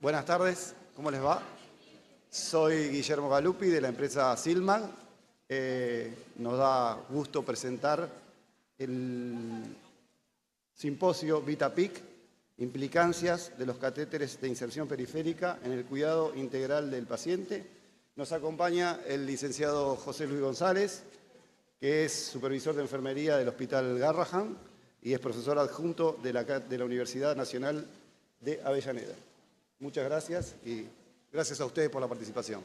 Buenas tardes, ¿cómo les va? Soy Guillermo Galuppi de la empresa Silman. Nos da gusto presentar el simposio VitaPIC, implicancias de los catéteres de inserción periférica en el cuidado integral del paciente. Nos acompaña el licenciado José Luis González, que es supervisor de enfermería del Hospital Garrahan y es profesor adjunto de la Universidad Nacional de Avellaneda. Muchas gracias y gracias a ustedes por la participación.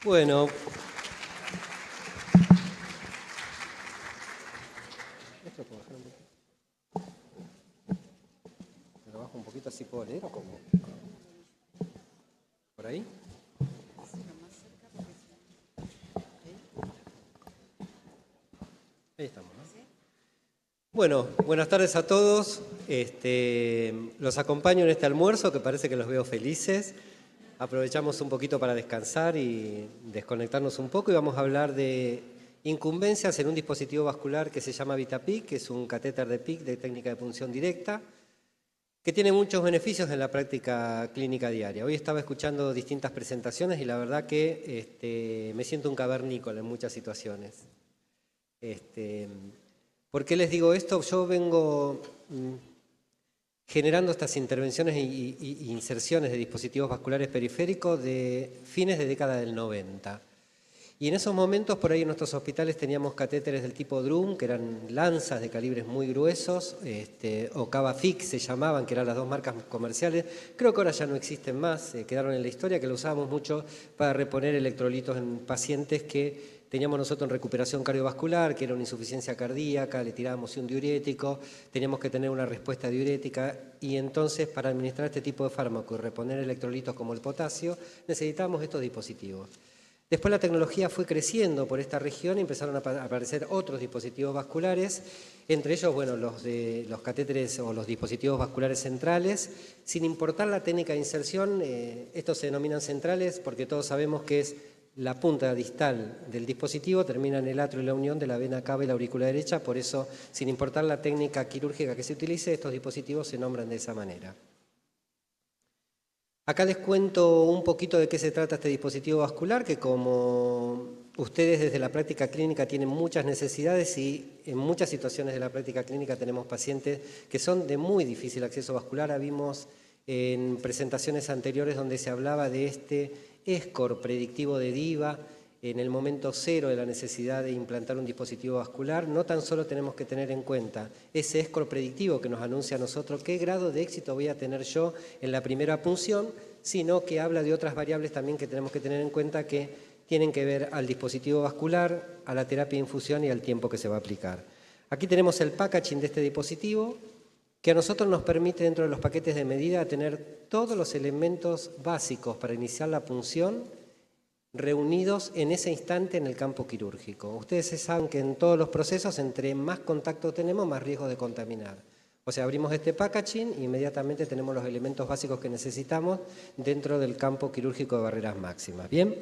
Bueno, ¿esto puedo bajar un poquito? ¿Me lo bajo un poquito así puedo leer o cómo? ¿Por ahí? Ahí estamos, ¿no? Bueno, buenas tardes a todos. Los acompaño en este almuerzo que parece que los veo felices. Aprovechamos un poquito para descansar y desconectarnos un poco y vamos a hablar de incumbencias en un dispositivo vascular que se llama VitaPIC, que es un catéter de PIC de técnica de punción directa, que tiene muchos beneficios en la práctica clínica diaria. Hoy estaba escuchando distintas presentaciones y la verdad que me siento un cavernícola en muchas situaciones. ¿Por qué les digo esto? Yo vengo generando estas intervenciones e inserciones de dispositivos vasculares periféricos de fines de década del 90. Y en esos momentos por ahí en nuestros hospitales teníamos catéteres del tipo Drum, que eran lanzas de calibres muy gruesos, o Cavafix se llamaban, que eran las dos marcas comerciales. Creo que ahora ya no existen más, quedaron en la historia, que lo usábamos mucho para reponer electrolitos en pacientes que teníamos nosotros en recuperación cardiovascular, que era una insuficiencia cardíaca, le tirábamos un diurético, teníamos que tener una respuesta diurética y entonces para administrar este tipo de fármaco y reponer electrolitos como el potasio, necesitábamos estos dispositivos. Después la tecnología fue creciendo por esta región y empezaron a aparecer otros dispositivos vasculares, entre ellos bueno, los catéteres o los dispositivos vasculares centrales. Sin importar la técnica de inserción, estos se denominan centrales porque todos sabemos que es la punta distal del dispositivo, termina en el atrio y la unión de la vena cava y la aurícula derecha, por eso, sin importar la técnica quirúrgica que se utilice, estos dispositivos se nombran de esa manera. Acá les cuento un poquito de qué se trata este dispositivo vascular, que como ustedes desde la práctica clínica tienen muchas necesidades y en muchas situaciones de la práctica clínica tenemos pacientes que son de muy difícil acceso vascular. Vimos en presentaciones anteriores donde se hablaba de este score predictivo de DIVA en el momento cero de la necesidad de implantar un dispositivo vascular. No tan solo tenemos que tener en cuenta ese score predictivo que nos anuncia a nosotros qué grado de éxito voy a tener yo en la primera punción, sino que habla de otras variables también que tenemos que tener en cuenta que tienen que ver al dispositivo vascular, a la terapia de infusión y al tiempo que se va a aplicar. Aquí tenemos el packaging de este dispositivo, que a nosotros nos permite dentro de los paquetes de medida tener todos los elementos básicos para iniciar la punción reunidos en ese instante en el campo quirúrgico. Ustedes saben que en todos los procesos, entre más contacto tenemos, más riesgo de contaminar. O sea, abrimos este packaging e inmediatamente tenemos los elementos básicos que necesitamos dentro del campo quirúrgico de barreras máximas. ¿Bien?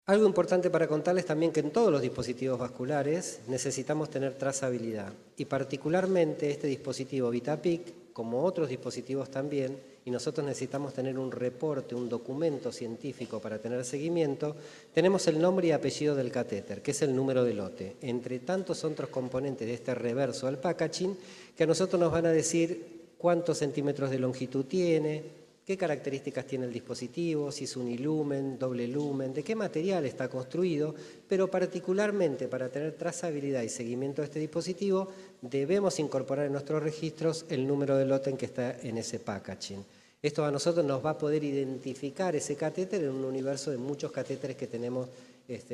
Algo importante para contarles también que en todos los dispositivos vasculares necesitamos tener trazabilidad y particularmente este dispositivo VitaPIC, como otros dispositivos también, y nosotros necesitamos tener un reporte, un documento científico para tener seguimiento, tenemos el nombre y apellido del catéter, que es el número de lote, entre tantos otros componentes de este reverso al packaging, que a nosotros nos van a decir cuántos centímetros de longitud tiene, qué características tiene el dispositivo, si es unilumen, doble lumen, de qué material está construido, pero particularmente para tener trazabilidad y seguimiento de este dispositivo debemos incorporar en nuestros registros el número de lote en que está en ese packaging. Esto a nosotros nos va a poder identificar ese catéter en un universo de muchos catéteres que tenemos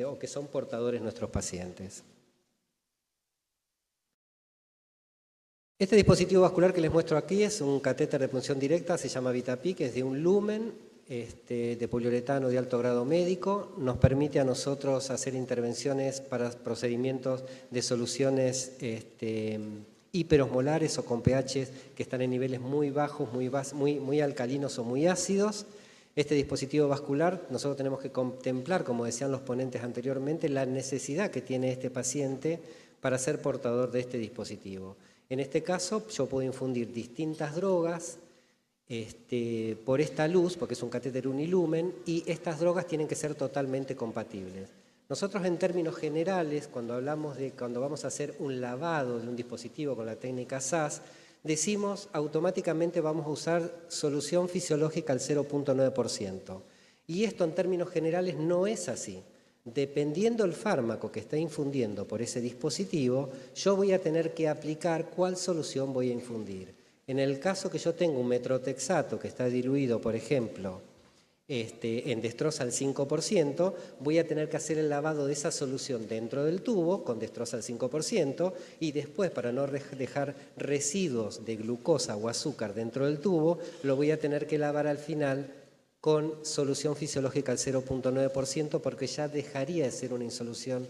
o que son portadores nuestros pacientes. Este dispositivo vascular que les muestro aquí es un catéter de punción directa, se llama VitaPIC, es de un lumen de poliuretano de alto grado médico. Nos permite a nosotros hacer intervenciones para procedimientos de soluciones hiperosmolares o con pH que están en niveles muy bajos, muy alcalinos o muy ácidos. Este dispositivo vascular, nosotros tenemos que contemplar, como decían los ponentes anteriormente, la necesidad que tiene este paciente para ser portador de este dispositivo. En este caso, yo puedo infundir distintas drogas por esta luz, porque es un catéter unilumen, y estas drogas tienen que ser totalmente compatibles. Nosotros, en términos generales, cuando vamos a hacer un lavado de un dispositivo con la técnica SAS, decimos automáticamente vamos a usar solución fisiológica al 0,9%. Y esto en términos generales no es así. Dependiendo del fármaco que está infundiendo por ese dispositivo, yo voy a tener que aplicar cuál solución voy a infundir. En el caso que yo tenga un metrotexato que está diluido, por ejemplo, en destroza al 5%, voy a tener que hacer el lavado de esa solución dentro del tubo con destroza al 5% y después, para no dejar residuos de glucosa o azúcar dentro del tubo, lo voy a tener que lavar al final con solución fisiológica al 0,9% porque ya dejaría de ser una solución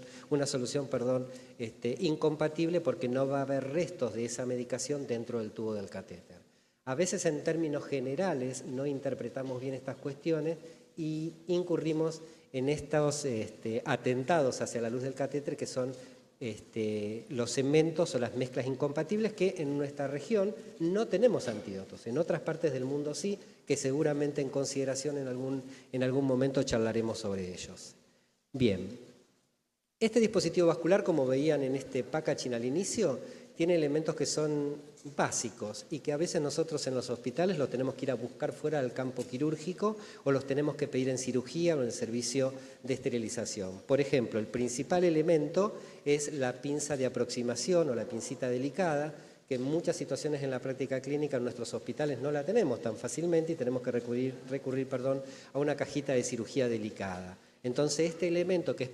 incompatible porque no va a haber restos de esa medicación dentro del tubo del catéter. A veces en términos generales no interpretamos bien estas cuestiones y incurrimos en estos atentados hacia la luz del catéter que son los cementos o las mezclas incompatibles que en nuestra región no tenemos antídotos. En otras partes del mundo sí, que seguramente en consideración en algún momento charlaremos sobre ellos. Bien, este dispositivo vascular, como veían en este packaging al inicio, tiene elementos que son básicos y que a veces nosotros en los hospitales los tenemos que ir a buscar fuera del campo quirúrgico o los tenemos que pedir en cirugía o en el servicio de esterilización. Por ejemplo, el principal elemento es la pinza de aproximación o la pincita delicada, que en muchas situaciones en la práctica clínica en nuestros hospitales no la tenemos tan fácilmente y tenemos que recurrir a una cajita de cirugía delicada. Entonces, este elemento que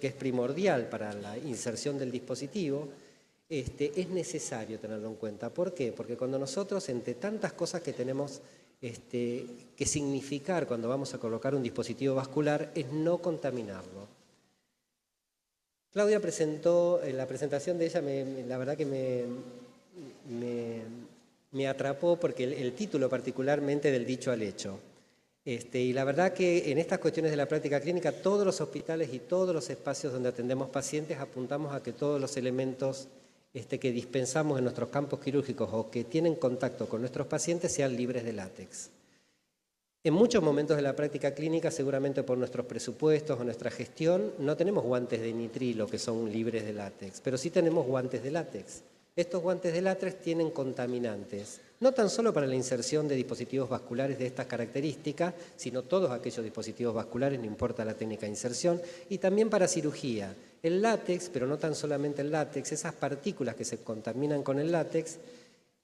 es primordial para la inserción del dispositivo, es necesario tenerlo en cuenta. ¿Por qué? Porque cuando nosotros, entre tantas cosas que tenemos que significar cuando vamos a colocar un dispositivo vascular, es no contaminarlo. Claudia presentó, en la presentación de ella, la verdad que me atrapó porque el título particularmente del dicho al hecho. Y la verdad que en estas cuestiones de la práctica clínica, todos los hospitales y todos los espacios donde atendemos pacientes apuntamos a que todos los elementos que dispensamos en nuestros campos quirúrgicos o que tienen contacto con nuestros pacientes sean libres de látex. En muchos momentos de la práctica clínica, seguramente por nuestros presupuestos o nuestra gestión, no tenemos guantes de nitrilo que son libres de látex, pero sí tenemos guantes de látex. Estos guantes de látex tienen contaminantes, no tan solo para la inserción de dispositivos vasculares de estas características, sino todos aquellos dispositivos vasculares, no importa la técnica de inserción, y también para cirugía. El látex, pero no tan solamente el látex, esas partículas que se contaminan con el látex,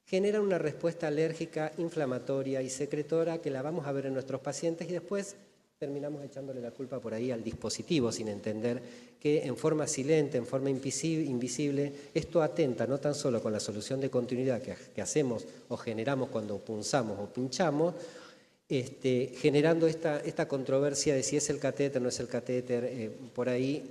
generan una respuesta alérgica, inflamatoria y secretora que la vamos a ver en nuestros pacientes y después terminamos echándole la culpa por ahí al dispositivo sin entender que en forma silente, en forma invisible, esto atenta no tan solo con la solución de continuidad que hacemos o generamos cuando punzamos o pinchamos, generando esta controversia de si es el catéter o no es el catéter, por ahí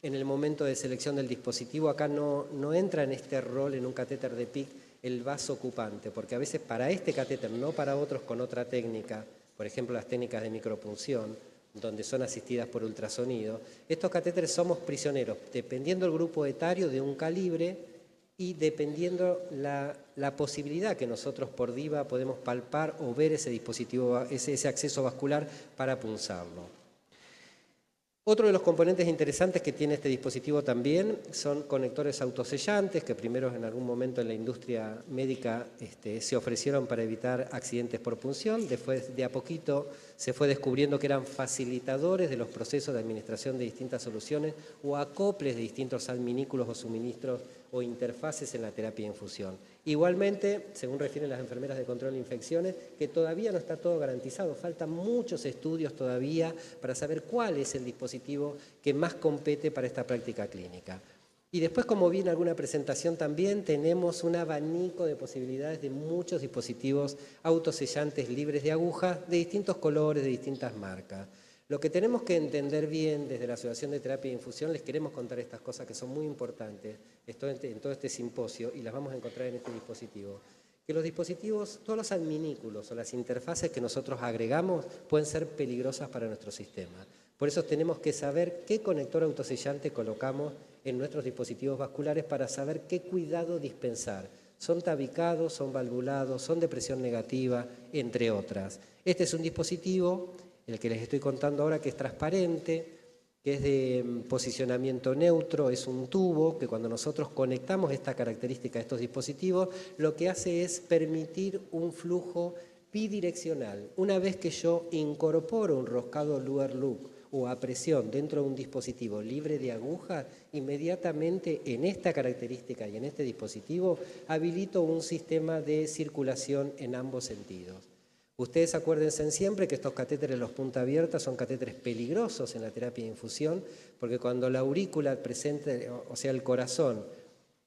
en el momento de selección del dispositivo acá no entra en este rol en un catéter de PIC el vaso ocupante, porque a veces para este catéter, no para otros con otra técnica, por ejemplo las técnicas de micropunción, donde son asistidas por ultrasonido, estos catéteres somos prisioneros, dependiendo del grupo etario de un calibre y dependiendo la posibilidad que nosotros por DIVA podemos palpar o ver ese dispositivo, ese acceso vascular para punzarlo. Otro de los componentes interesantes que tiene este dispositivo también son conectores autosellantes, que primero en algún momento en la industria médica se ofrecieron para evitar accidentes por punción. Después de a poquito se fue descubriendo que eran facilitadores de los procesos de administración de distintas soluciones o acoples de distintos adminículos o suministros o interfaces en la terapia de infusión. Igualmente, según refieren las enfermeras de control de infecciones, que todavía no está todo garantizado, faltan muchos estudios todavía para saber cuál es el dispositivo que más compete para esta práctica clínica. Y después, como vi en alguna presentación también, tenemos un abanico de posibilidades de muchos dispositivos autosellantes libres de agujas de distintos colores, de distintas marcas. Lo que tenemos que entender bien desde la Asociación de Terapia de Infusión, les queremos contar estas cosas que son muy importantes en todo este simposio y las vamos a encontrar en este dispositivo. Que los dispositivos, todos los adminículos o las interfaces que nosotros agregamos pueden ser peligrosas para nuestro sistema. Por eso tenemos que saber qué conector autosellante colocamos en nuestros dispositivos vasculares para saber qué cuidado dispensar. Son tabicados, son valvulados, son de presión negativa, entre otras. Este es un dispositivo, el que les estoy contando ahora, que es transparente, que es de posicionamiento neutro, es un tubo que cuando nosotros conectamos esta característica a estos dispositivos, lo que hace es permitir un flujo bidireccional. Una vez que yo incorporo un roscado Luer-Look o a presión dentro de un dispositivo libre de aguja, inmediatamente en esta característica y en este dispositivo habilito un sistema de circulación en ambos sentidos. Ustedes acuérdense siempre que estos catéteres, los punta abierta, son catéteres peligrosos en la terapia de infusión, porque cuando la aurícula presente, o sea, el corazón,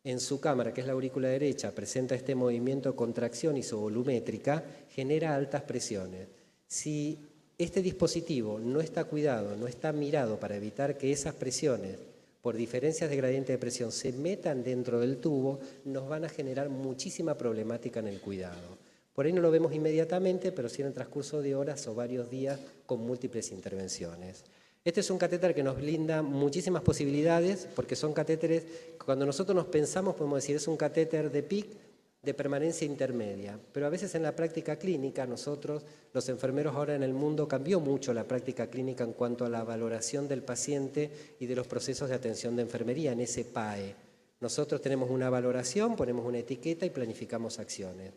en su cámara, que es la aurícula derecha, presenta este movimiento de contracción isovolumétrica, genera altas presiones. Si este dispositivo no está cuidado, no está mirado para evitar que esas presiones, por diferencias de gradiente de presión, se metan dentro del tubo, nos van a generar muchísima problemática en el cuidado. Por ahí no lo vemos inmediatamente, pero sí en el transcurso de horas o varios días con múltiples intervenciones. Este es un catéter que nos brinda muchísimas posibilidades, porque son catéteres, cuando nosotros nos pensamos, podemos decir, es un catéter de PIC de permanencia intermedia, pero a veces en la práctica clínica, nosotros, los enfermeros ahora en el mundo, cambió mucho la práctica clínica en cuanto a la valoración del paciente y de los procesos de atención de enfermería en ese PAE. Nosotros tenemos una valoración, ponemos una etiqueta y planificamos acciones.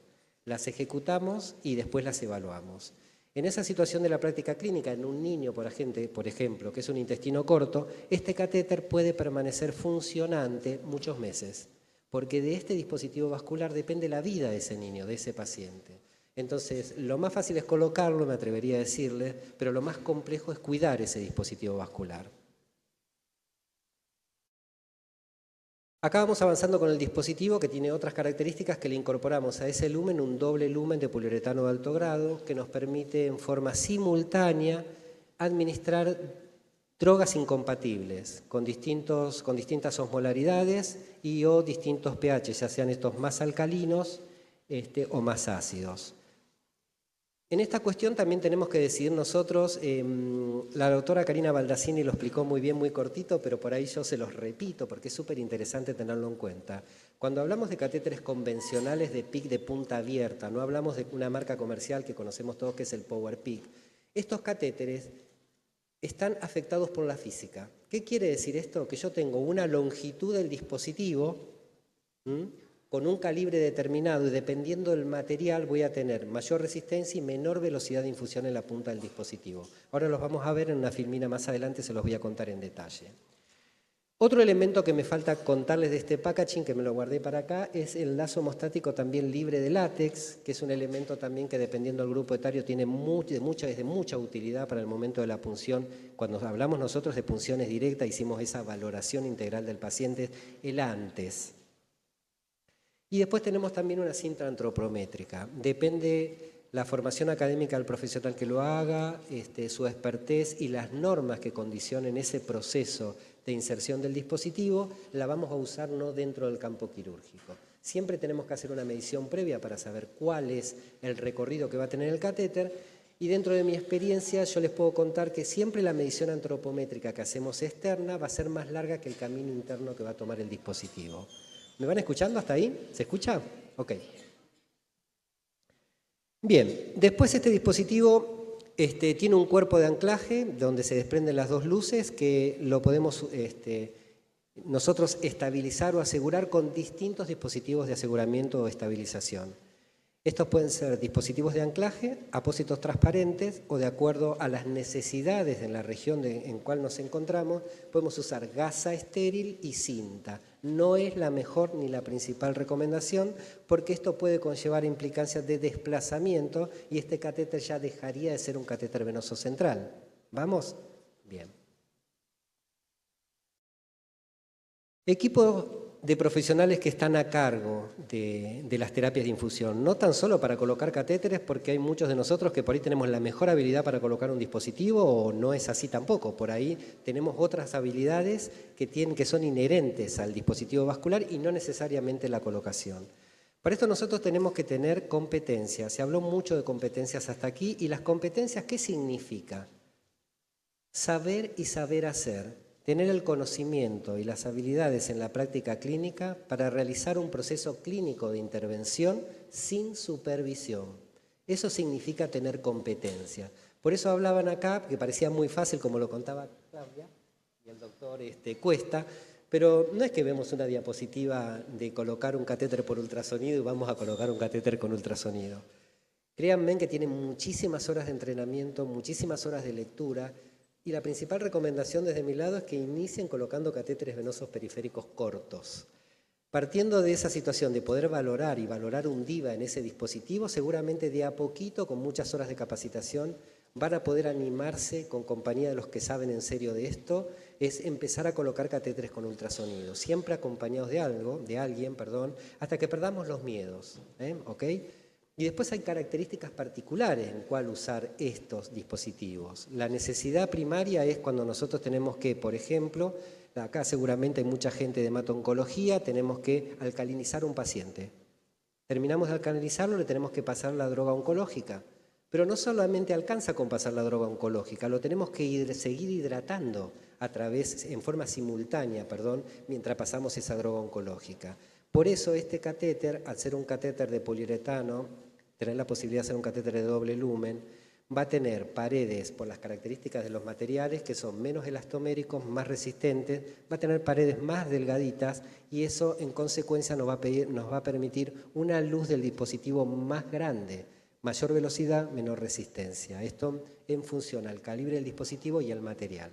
Las ejecutamos y después las evaluamos. En esa situación de la práctica clínica, en un niño, por ejemplo, que es un intestino corto, este catéter puede permanecer funcionante muchos meses, porque de este dispositivo vascular depende la vida de ese niño, de ese paciente. Entonces, lo más fácil es colocarlo, me atrevería a decirle, pero lo más complejo es cuidar ese dispositivo vascular. Acá vamos avanzando con el dispositivo que tiene otras características que le incorporamos a ese lumen un doble lumen de poliuretano de alto grado que nos permite en forma simultánea administrar drogas incompatibles con distintas osmolaridades y o distintos pH, ya sean estos más alcalinos o más ácidos. En esta cuestión también tenemos que decidir nosotros, la doctora Karina Baldassini lo explicó muy bien, muy cortito, pero por ahí yo se los repito porque es súper interesante tenerlo en cuenta. Cuando hablamos de catéteres convencionales de PIC de punta abierta, no hablamos de una marca comercial que conocemos todos que es el Power PIC, estos catéteres están afectados por la física. ¿Qué quiere decir esto? Que yo tengo una longitud del dispositivo, con un calibre determinado y dependiendo del material voy a tener mayor resistencia y menor velocidad de infusión en la punta del dispositivo. Ahora los vamos a ver en una filmina más adelante, se los voy a contar en detalle. Otro elemento que me falta contarles de este packaging, que me lo guardé para acá, es el lazo hemostático también libre de látex, que es un elemento también que dependiendo del grupo etario tiene es de mucha utilidad para el momento de la punción. Cuando hablamos nosotros de punciones directas, hicimos esa valoración integral del paciente, el antes. Y después tenemos también una cinta antropométrica. Depende la formación académica del profesional que lo haga, su expertez y las normas que condicionen ese proceso de inserción del dispositivo, la vamos a usar no dentro del campo quirúrgico. Siempre tenemos que hacer una medición previa para saber cuál es el recorrido que va a tener el catéter y dentro de mi experiencia yo les puedo contar que siempre la medición antropométrica que hacemos externa va a ser más larga que el camino interno que va a tomar el dispositivo. ¿Me van escuchando hasta ahí? ¿Se escucha? Ok. Bien, después este dispositivo tiene un cuerpo de anclaje donde se desprenden las dos luces que lo podemos nosotros estabilizar o asegurar con distintos dispositivos de aseguramiento o estabilización. Estos pueden ser dispositivos de anclaje, apósitos transparentes o de acuerdo a las necesidades en la región en cual nos encontramos, podemos usar gasa estéril y cinta. No es la mejor ni la principal recomendación porque esto puede conllevar implicancias de desplazamiento y este catéter ya dejaría de ser un catéter venoso central. ¿Vamos? Bien. Equipo de profesionales que están a cargo de las terapias de infusión, no tan solo para colocar catéteres, porque hay muchos de nosotros que por ahí tenemos la mejor habilidad para colocar un dispositivo o no es así tampoco, por ahí tenemos otras habilidades que son inherentes al dispositivo vascular y no necesariamente la colocación. Para esto nosotros tenemos que tener competencias, se habló mucho de competencias hasta aquí y las competencias, ¿qué significa? Saber y saber hacer. tener el conocimiento y las habilidades en la práctica clínica para realizar un proceso clínico de intervención sin supervisión. Eso significa tener competencia. Por eso hablaban acá, que parecía muy fácil, como lo contaba Claudia y el doctor Cuesta, pero no es que vemos una diapositiva de colocar un catéter por ultrasonido y vamos a colocar un catéter con ultrasonido. Créanme que tienen muchísimas horas de entrenamiento, muchísimas horas de lectura, y la principal recomendación desde mi lado es que inicien colocando catéteres venosos periféricos cortos. Partiendo de esa situación de poder valorar y valorar un DIVA en ese dispositivo, seguramente de a poquito, con muchas horas de capacitación, van a poder animarse con compañía de los que saben en serio de esto, es empezar a colocar catéteres con ultrasonido, siempre acompañados de alguien, hasta que perdamos los miedos, ¿ok? Y después hay características particulares en cuál usar estos dispositivos. La necesidad primaria es cuando nosotros tenemos que, por ejemplo, acá seguramente hay mucha gente de hemato-oncología, tenemos que alcalinizar un paciente. Terminamos de alcalinizarlo, le tenemos que pasar la droga oncológica. Pero no solamente alcanza con pasar la droga oncológica, lo tenemos que seguir hidratando en forma simultánea, mientras pasamos esa droga oncológica. Por eso este catéter, al ser un catéter de poliuretano, tener la posibilidad de hacer un catéter de doble lumen, va a tener paredes, por las características de los materiales, que son menos elastoméricos, más resistentes, va a tener paredes más delgaditas y eso en consecuencia nos va a permitir una luz del dispositivo más grande, mayor velocidad, menor resistencia. Esto en función al calibre del dispositivo y al material.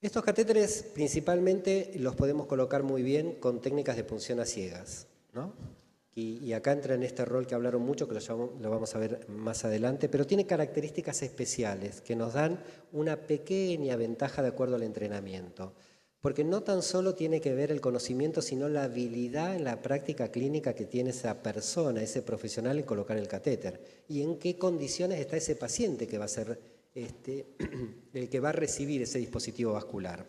Estos catéteres principalmente los podemos colocar muy bien con técnicas de punción a ciegas, ¿no? Y acá entra en este rol que hablaron mucho, que lo vamos a ver más adelante, pero tiene características especiales que nos dan una pequeña ventaja de acuerdo al entrenamiento. Porque no tan solo tiene que ver el conocimiento, sino la habilidad en la práctica clínica que tiene esa persona, ese profesional en colocar el catéter. Y en qué condiciones está ese paciente que va a ser el que va a recibir ese dispositivo vascular.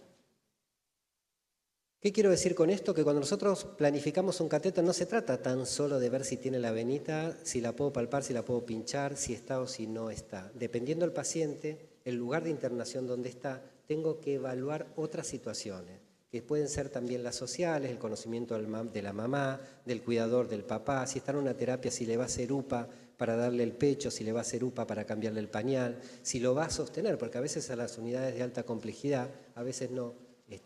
¿Qué quiero decir con esto? Que cuando nosotros planificamos un catéter no se trata tan solo de ver si tiene la venita, si la puedo palpar, si la puedo pinchar, si está o si no está. Dependiendo del paciente, el lugar de internación donde está, tengo que evaluar otras situaciones, que pueden ser también las sociales, el conocimiento de la mamá, del cuidador, del papá, si está en una terapia, si le va a hacer UPA para darle el pecho, si le va a hacer UPA para cambiarle el pañal, si lo va a sostener, porque a veces a las unidades de alta complejidad, a veces no,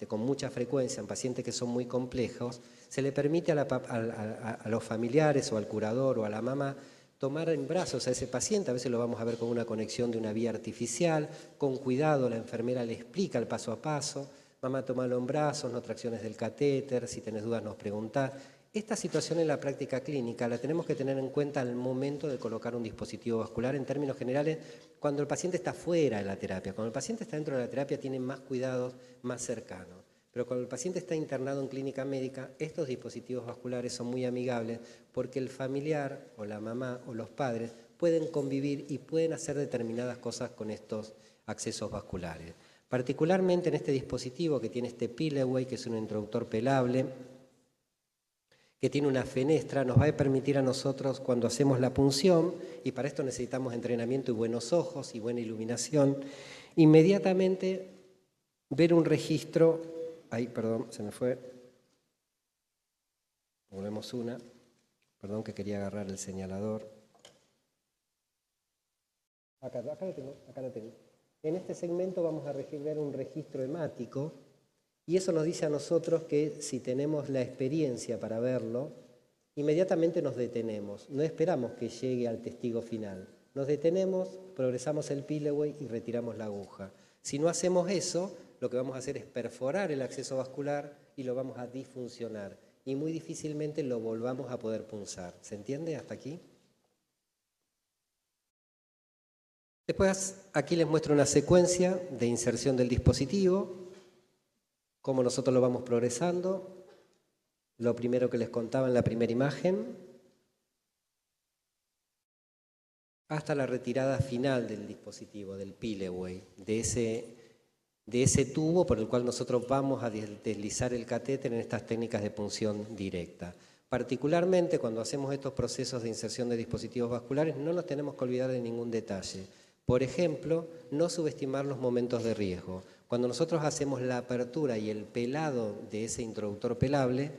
con mucha frecuencia en pacientes que son muy complejos, se le permite a los familiares o al curador o a la mamá tomar en brazos a ese paciente, a veces lo vamos a ver con una conexión de una vía artificial, con cuidado la enfermera le explica el paso a paso, mamá tómalo en brazos, no tracciones del catéter, si tenés dudas nos preguntás. Esta situación en la práctica clínica la tenemos que tener en cuenta al momento de colocar un dispositivo vascular en términos generales cuando el paciente está fuera de la terapia. Cuando el paciente está dentro de la terapia tiene más cuidados más cercanos. Pero cuando el paciente está internado en clínica médica, estos dispositivos vasculares son muy amigables porque el familiar o la mamá o los padres pueden convivir y pueden hacer determinadas cosas con estos accesos vasculares. Particularmente en este dispositivo que tiene este Pilleway, que es un introductor pelable, que tiene una fenestra, nos va a permitir a nosotros cuando hacemos la punción, y para esto necesitamos entrenamiento y buenos ojos y buena iluminación, inmediatamente ver un registro, perdón, se me fue, volvemos una, perdón que quería agarrar el señalador, acá lo tengo. En este segmento vamos a ver un registro hemático, y eso nos dice a nosotros que si tenemos la experiencia para verlo, inmediatamente nos detenemos. No esperamos que llegue al testigo final. Nos detenemos, progresamos el Pilleway y retiramos la aguja. Si no hacemos eso, lo que vamos a hacer es perforar el acceso vascular y lo vamos a disfuncionar. Y muy difícilmente lo volvamos a poder punzar. ¿Se entiende hasta aquí? Después aquí les muestro una secuencia de inserción del dispositivo. Cómo nosotros lo vamos progresando, lo primero que les contaba en la primera imagen, hasta la retirada final del dispositivo, del Pilleway, de ese tubo por el cual nosotros vamos a deslizar el catéter en estas técnicas de punción directa. Particularmente cuando hacemos estos procesos de inserción de dispositivos vasculares no nos tenemos que olvidar de ningún detalle. Por ejemplo, no subestimar los momentos de riesgo. Cuando nosotros hacemos la apertura y el pelado de ese introductor pelable,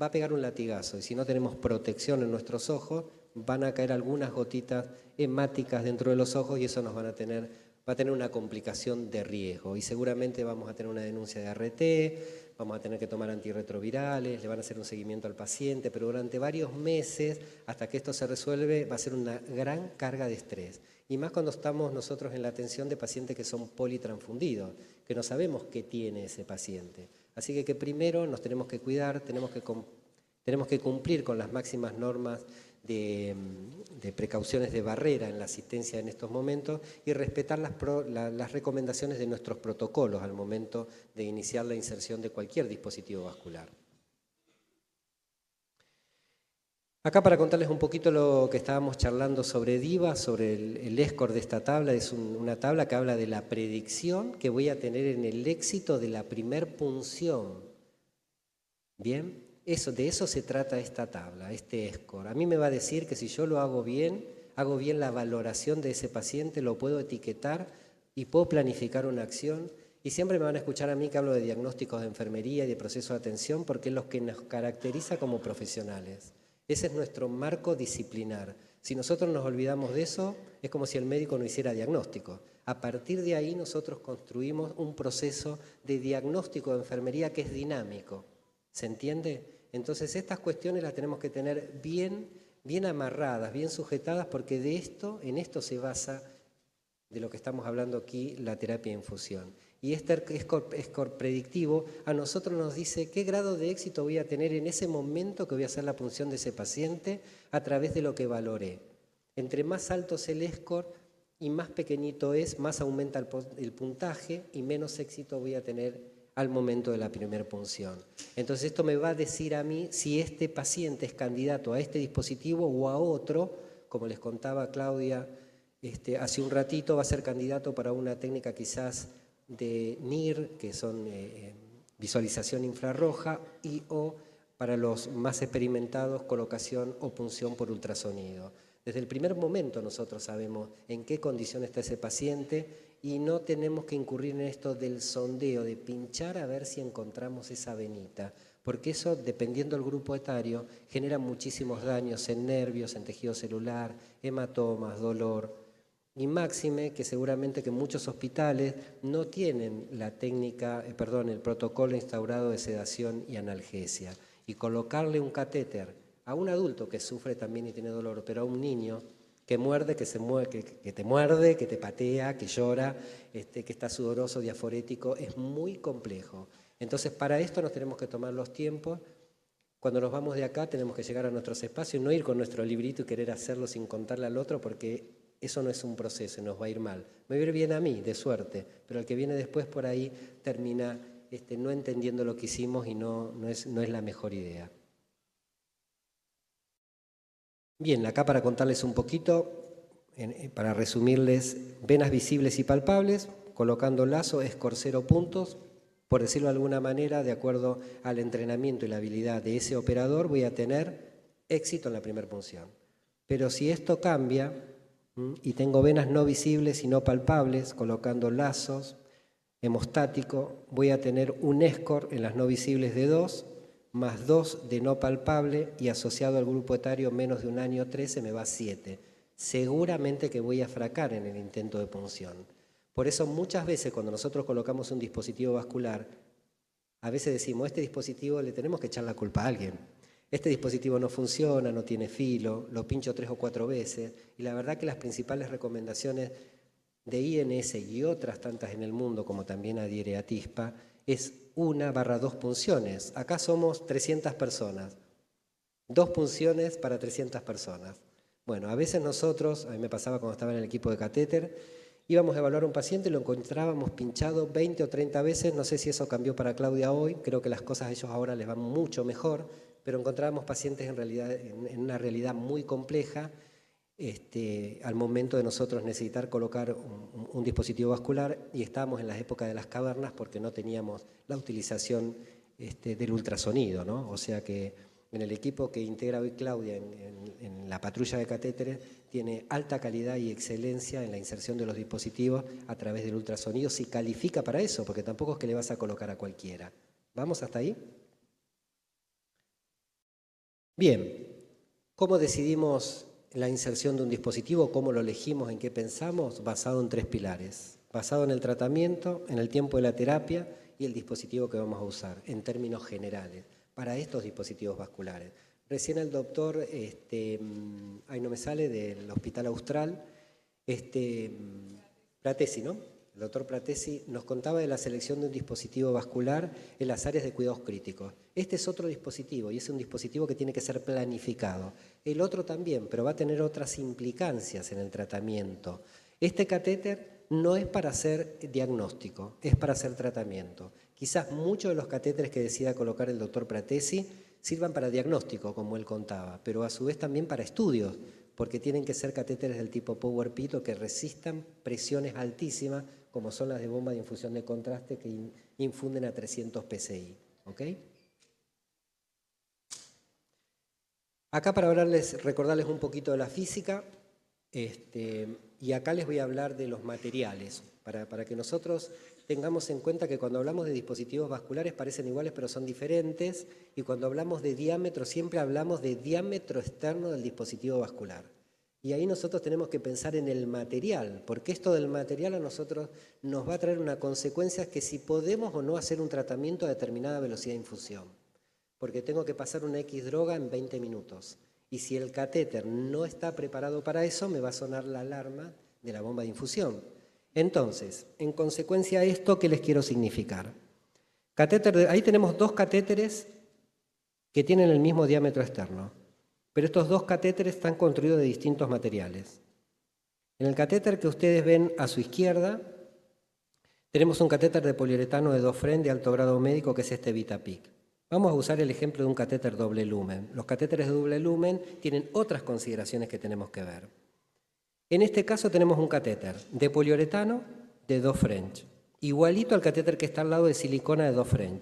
va a pegar un latigazo. Y si no tenemos protección en nuestros ojos, van a caer algunas gotitas hemáticas dentro de los ojos y eso va a tener una complicación de riesgo. Y seguramente vamos a tener una denuncia de ART, vamos a tener que tomar antirretrovirales, le van a hacer un seguimiento al paciente, pero durante varios meses, hasta que esto se resuelve, va a ser una gran carga de estrés. Y más cuando estamos nosotros en la atención de pacientes que son politransfundidos, que no sabemos qué tiene ese paciente. Así que primero nos tenemos que cuidar, tenemos que cumplir con las máximas normas de precauciones de barrera en la asistencia en estos momentos y respetar las recomendaciones de nuestros protocolos al momento de iniciar la inserción de cualquier dispositivo vascular. Acá para contarles un poquito lo que estábamos charlando sobre DIVA, sobre el score de esta tabla. Es una tabla que habla de la predicción que voy a tener en el éxito de la primer punción. ¿Bien? De eso se trata esta tabla, este score. A mí me va a decir que si yo lo hago bien la valoración de ese paciente, lo puedo etiquetar y puedo planificar una acción. Y siempre me van a escuchar a mí que hablo de diagnósticos de enfermería y de proceso de atención porque es lo que nos caracteriza como profesionales. Ese es nuestro marco disciplinar. Si nosotros nos olvidamos de eso, es como si el médico no hiciera diagnóstico. A partir de ahí nosotros construimos un proceso de diagnóstico de enfermería que es dinámico. ¿Se entiende? Entonces estas cuestiones las tenemos que tener bien amarradas, bien sujetadas, porque en esto se basa, de lo que estamos hablando aquí, la terapia de infusión. Y este score predictivo a nosotros nos dice qué grado de éxito voy a tener en ese momento que voy a hacer la punción de ese paciente a través de lo que valoré. Entre más alto es el score y más pequeñito es, más aumenta el puntaje y menos éxito voy a tener al momento de la primera punción. Entonces esto me va a decir a mí si este paciente es candidato a este dispositivo o a otro, como les contaba Claudia hace un ratito, va a ser candidato para una técnica quizás de NIR, que son visualización infrarroja, o para los más experimentados, colocación o punción por ultrasonido. Desde el primer momento nosotros sabemos en qué condición está ese paciente y no tenemos que incurrir en esto del sondeo, de pinchar a ver si encontramos esa venita, porque eso, dependiendo del grupo etario, genera muchísimos daños en nervios, en tejido celular, hematomas, dolor. Y máxime que seguramente que muchos hospitales no tienen el protocolo instaurado de sedación y analgesia. Y colocarle un catéter a un adulto que sufre también y tiene dolor, pero a un niño que muerde, que te muerde, que te patea, que llora, que está sudoroso, diaforético, es muy complejo. Entonces, para esto nos tenemos que tomar los tiempos. Cuando nos vamos de acá tenemos que llegar a nuestros espacios, no ir con nuestro librito y querer hacerlo sin contarle al otro, porque eso no es un proceso y nos va a ir mal. Me va a ir bien a mí, de suerte, pero el que viene después por ahí termina no entendiendo lo que hicimos y no es la mejor idea. Bien, acá para contarles un poquito, para resumirles, venas visibles y palpables, colocando lazo, score 0 puntos. Por decirlo de alguna manera, de acuerdo al entrenamiento y la habilidad de ese operador, voy a tener éxito en la primera punción. Pero si esto cambia y tengo venas no visibles y no palpables, colocando lazos, hemostático, voy a tener un score en las no visibles de 2, más 2 de no palpable y asociado al grupo etario menos de 1 año 13 me va 7. Seguramente que voy a fracassar en el intento de punción. Por eso muchas veces cuando nosotros colocamos un dispositivo vascular, a veces decimos, este dispositivo le tenemos que echar la culpa a alguien. Este dispositivo no funciona, no tiene filo, lo pincho 3 o 4 veces. Y la verdad que las principales recomendaciones de INS y otras tantas en el mundo, como también adhiere a TISPA, es 1/2 punciones. Acá somos 300 personas. 2 punciones para 300 personas. Bueno, a veces nosotros, a mí me pasaba cuando estaba en el equipo de catéter, íbamos a evaluar a un paciente y lo encontrábamos pinchado 20 o 30 veces. No sé si eso cambió para Claudia hoy. Creo que las cosas a ellos ahora les van mucho mejor. Pero encontrábamos pacientes en una realidad muy compleja al momento de nosotros necesitar colocar un dispositivo vascular y estábamos en las épocas de las cavernas porque no teníamos la utilización del ultrasonido, ¿no? O sea que en el equipo que integra hoy Claudia en la patrulla de catéteres, tiene alta calidad y excelencia en la inserción de los dispositivos a través del ultrasonido, si califica para eso, porque tampoco es que le vas a colocar a cualquiera. ¿Vamos hasta ahí? Bien, ¿cómo decidimos la inserción de un dispositivo? ¿Cómo lo elegimos? ¿En qué pensamos? Basado en 3 pilares. Basado en el tratamiento, en el tiempo de la terapia y el dispositivo que vamos a usar, en términos generales, para estos dispositivos vasculares. Recién el doctor, ahí no me sale, del Hospital Austral, Pratesi, ¿no? El doctor Pratesi nos contaba de la selección de un dispositivo vascular en las áreas de cuidados críticos. Este es otro dispositivo y es un dispositivo que tiene que ser planificado. El otro también, pero va a tener otras implicancias en el tratamiento. Este catéter no es para hacer diagnóstico, es para hacer tratamiento. Quizás muchos de los catéteres que decida colocar el doctor Pratesi sirvan para diagnóstico, como él contaba, pero a su vez también para estudios, porque tienen que ser catéteres del tipo PowerPit o que resistan presiones altísimas, como son las de bomba de infusión de contraste que infunden a 300 psi. ¿Ok? Acá para recordarles un poquito de la física, y acá les voy a hablar de los materiales, para que nosotros tengamos en cuenta que cuando hablamos de dispositivos vasculares parecen iguales pero son diferentes, y cuando hablamos de diámetro siempre hablamos de diámetro externo del dispositivo vascular. Y ahí nosotros tenemos que pensar en el material, porque esto del material a nosotros nos va a traer una consecuencia, que si podemos o no hacer un tratamiento a determinada velocidad de infusión, porque tengo que pasar una X droga en 20 minutos. Y si el catéter no está preparado para eso, me va a sonar la alarma de la bomba de infusión. Entonces, en consecuencia a esto, ¿qué les quiero significar? Ahí tenemos 2 catéteres que tienen el mismo diámetro externo, pero estos 2 catéteres están construidos de distintos materiales. En el catéter que ustedes ven a su izquierda, tenemos un catéter de poliuretano de Dofren de alto grado médico, que es este Vitapic. Vamos a usar el ejemplo de un catéter doble lumen. Los catéteres de doble lumen tienen otras consideraciones que tenemos que ver. En este caso tenemos un catéter de poliuretano de Dofren, igualito al catéter que está al lado de silicona de Dofren,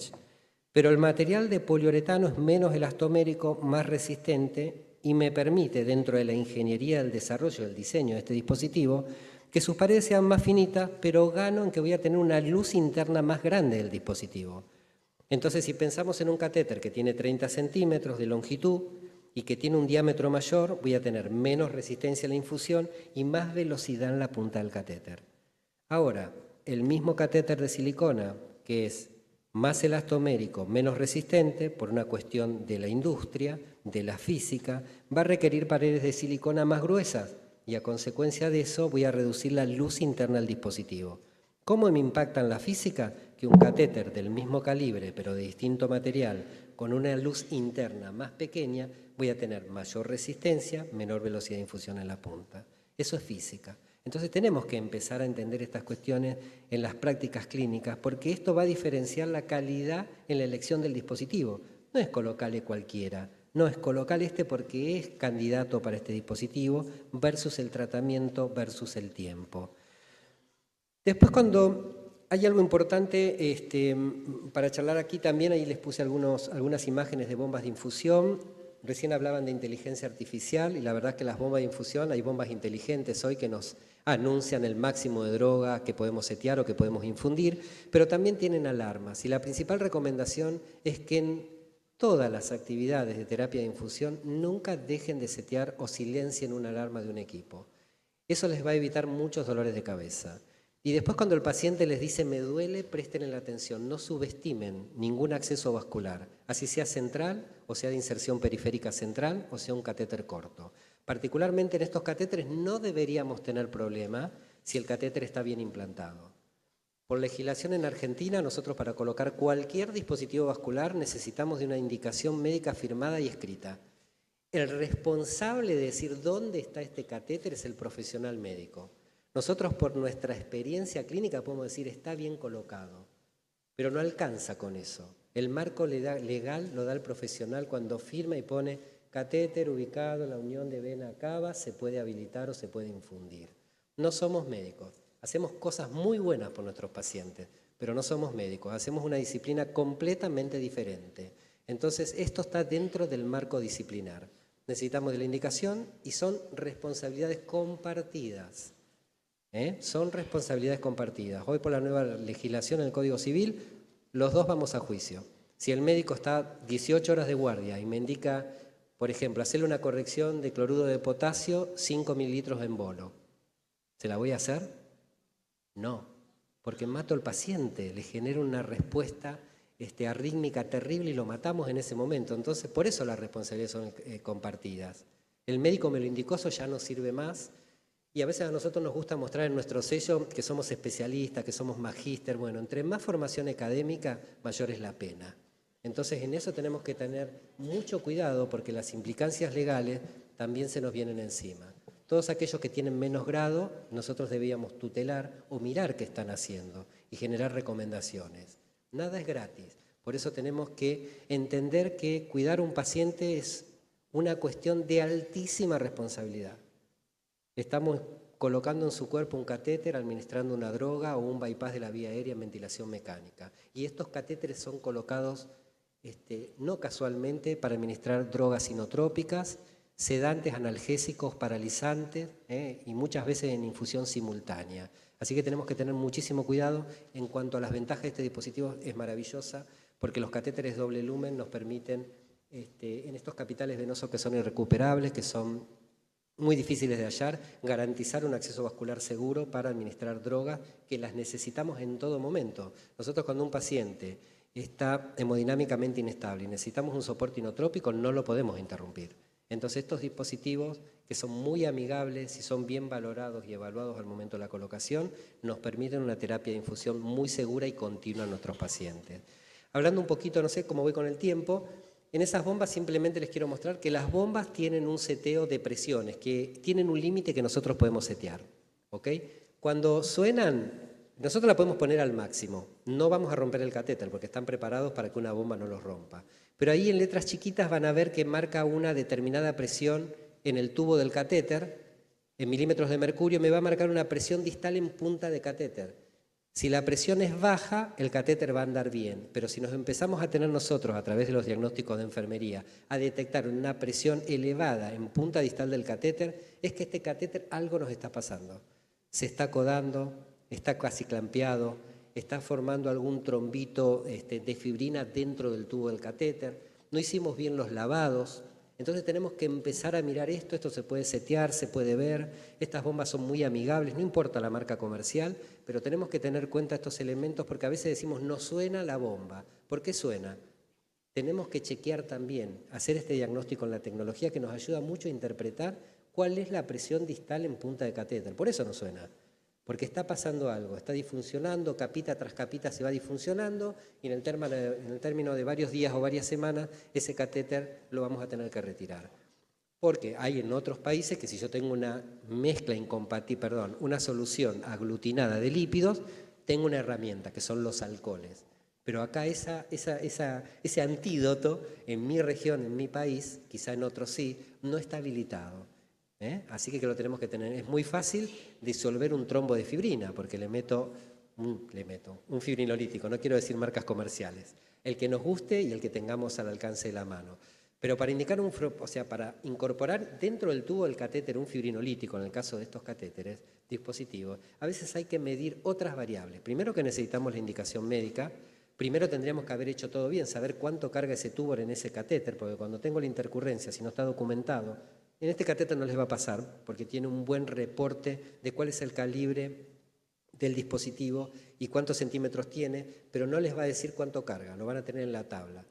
pero el material de poliuretano es menos elastomérico, más resistente, y me permite, dentro de la ingeniería del desarrollo del diseño de este dispositivo, que sus paredes sean más finitas, pero gano en que voy a tener una luz interna más grande del dispositivo. Entonces, si pensamos en un catéter que tiene 30 centímetros de longitud y que tiene un diámetro mayor, voy a tener menos resistencia a la infusión y más velocidad en la punta del catéter. Ahora, el mismo catéter de silicona, que es más elastomérico, menos resistente, por una cuestión de la industria, de la física, va a requerir paredes de silicona más gruesas y a consecuencia de eso voy a reducir la luz interna del dispositivo. ¿Cómo me impacta en la física? Que un catéter del mismo calibre, pero de distinto material, con una luz interna más pequeña, voy a tener mayor resistencia, menor velocidad de infusión en la punta. Eso es física. Entonces tenemos que empezar a entender estas cuestiones en las prácticas clínicas, porque esto va a diferenciar la calidad en la elección del dispositivo. No es colocarle cualquiera, no es colocar porque es candidato para este dispositivo versus el tratamiento versus el tiempo. Después, cuando hay algo importante para charlar aquí también, ahí les puse algunas imágenes de bombas de infusión. Recién hablaban de inteligencia artificial y la verdad es que las bombas de infusión, hay bombas inteligentes hoy que nos anuncian el máximo de droga que podemos setear o que podemos infundir, pero también tienen alarmas. Y la principal recomendación es que en todas las actividades de terapia de infusión nunca dejen de setear o silencien una alarma de un equipo. Eso les va a evitar muchos dolores de cabeza. Y después, cuando el paciente les dice me duele, presten la atención, no subestimen ningún acceso vascular, así sea central o sea de inserción periférica central o sea un catéter corto. Particularmente en estos catéteres no deberíamos tener problema si el catéter está bien implantado. Por legislación en Argentina, nosotros para colocar cualquier dispositivo vascular necesitamos de una indicación médica firmada y escrita. El responsable de decir dónde está este catéter es el profesional médico. Nosotros, por nuestra experiencia clínica, podemos decir está bien colocado, pero no alcanza con eso. El marco legal lo da el profesional cuando firma y pone catéter ubicado en la unión de vena cava, se puede habilitar o se puede infundir. No somos médicos, hacemos cosas muy buenas por nuestros pacientes, pero no somos médicos, hacemos una disciplina completamente diferente. Entonces, esto está dentro del marco disciplinar. Necesitamos de la indicación y son responsabilidades compartidas. Son responsabilidades compartidas. Hoy por la nueva legislación en el Código Civil, los dos vamos a juicio. Si el médico está 18 horas de guardia y me indica, por ejemplo, hacerle una corrección de cloruro de potasio, 5 mililitros en bolo, ¿se la voy a hacer? No, porque mato al paciente, le genero una respuesta arrítmica terrible y lo matamos en ese momento. Entonces, por eso las responsabilidades son compartidas. El médico me lo indicó, eso ya no sirve más. Y a veces a nosotros nos gusta mostrar en nuestro sello que somos especialistas, que somos magíster. Bueno, entre más formación académica, mayor es la pena. Entonces, en eso tenemos que tener mucho cuidado porque las implicancias legales también se nos vienen encima. Todos aquellos que tienen menos grado, nosotros debíamos tutelar o mirar qué están haciendo y generar recomendaciones. Nada es gratis. Por eso tenemos que entender que cuidar a un paciente es una cuestión de altísima responsabilidad. Estamos colocando en su cuerpo un catéter, administrando una droga o un bypass de la vía aérea en ventilación mecánica. Y estos catéteres son colocados no casualmente para administrar drogas inotrópicas, sedantes, analgésicos, paralizantes y muchas veces en infusión simultánea. Así que tenemos que tener muchísimo cuidado. En cuanto a las ventajas de este dispositivo, es maravillosa porque los catéteres doble lumen nos permiten, en estos capitales venosos que son irrecuperables, que son muy difíciles de hallar, garantizar un acceso vascular seguro para administrar drogas que las necesitamos en todo momento. Nosotros cuando un paciente está hemodinámicamente inestable y necesitamos un soporte inotrópico, no lo podemos interrumpir. Entonces estos dispositivos, que son muy amigables y son bien valorados y evaluados al momento de la colocación, nos permiten una terapia de infusión muy segura y continua a nuestros pacientes. Hablando un poquito, no sé cómo voy con el tiempo, en esas bombas simplemente les quiero mostrar que las bombas tienen un seteo de presiones, que tienen un límite que nosotros podemos setear. ¿Ok? Cuando suenan, nosotros la podemos poner al máximo. No vamos a romper el catéter porque están preparados para que una bomba no los rompa. Pero ahí en letras chiquitas van a ver que marca una determinada presión en el tubo del catéter, en milímetros de mercurio, me va a marcar una presión distal en punta de catéter. Si la presión es baja, el catéter va a andar bien, pero si nos empezamos a tener nosotros, a través de los diagnósticos de enfermería, a detectar una presión elevada en punta distal del catéter, es que este catéter algo nos está pasando. Se está codando, está casi clampeado, está formando algún trombito de fibrina dentro del tubo del catéter, no hicimos bien los lavados. Entonces tenemos que empezar a mirar esto se puede setear, se puede ver, estas bombas son muy amigables, no importa la marca comercial, pero tenemos que tener en cuenta estos elementos porque a veces decimos no suena la bomba. ¿Por qué suena? Tenemos que chequear también, hacer este diagnóstico en la tecnología que nos ayuda mucho a interpretar cuál es la presión distal en punta de catéter. Por eso no suena. Porque está pasando algo, está disfuncionando, capita tras capita se va disfuncionando y en el término de varios días o varias semanas ese catéter lo vamos a tener que retirar. Porque hay en otros países que si yo tengo una mezcla incompatible, una solución aglutinada de lípidos, tengo una herramienta que son los alcoholes. Pero acá ese antídoto en mi región, en mi país, quizá en otros sí, no está habilitado. Así que lo tenemos que tener. Es muy fácil disolver un trombo de fibrina porque le meto un fibrinolítico, no quiero decir marcas comerciales, el que nos guste y el que tengamos al alcance de la mano. Pero para indicar para incorporar dentro del tubo del catéter un fibrinolítico, en el caso de estos catéteres, dispositivos, a veces hay que medir otras variables. Primero que necesitamos la indicación médica, primero tendríamos que haber hecho todo bien, saber cuánto carga ese tubo en ese catéter, porque cuando tengo la intercurrencia, si no está documentado, en este catéter no les va a pasar porque tiene un buen reporte de cuál es el calibre del dispositivo y cuántos centímetros tiene, pero no les va a decir cuánto carga, lo van a tener en la tabla.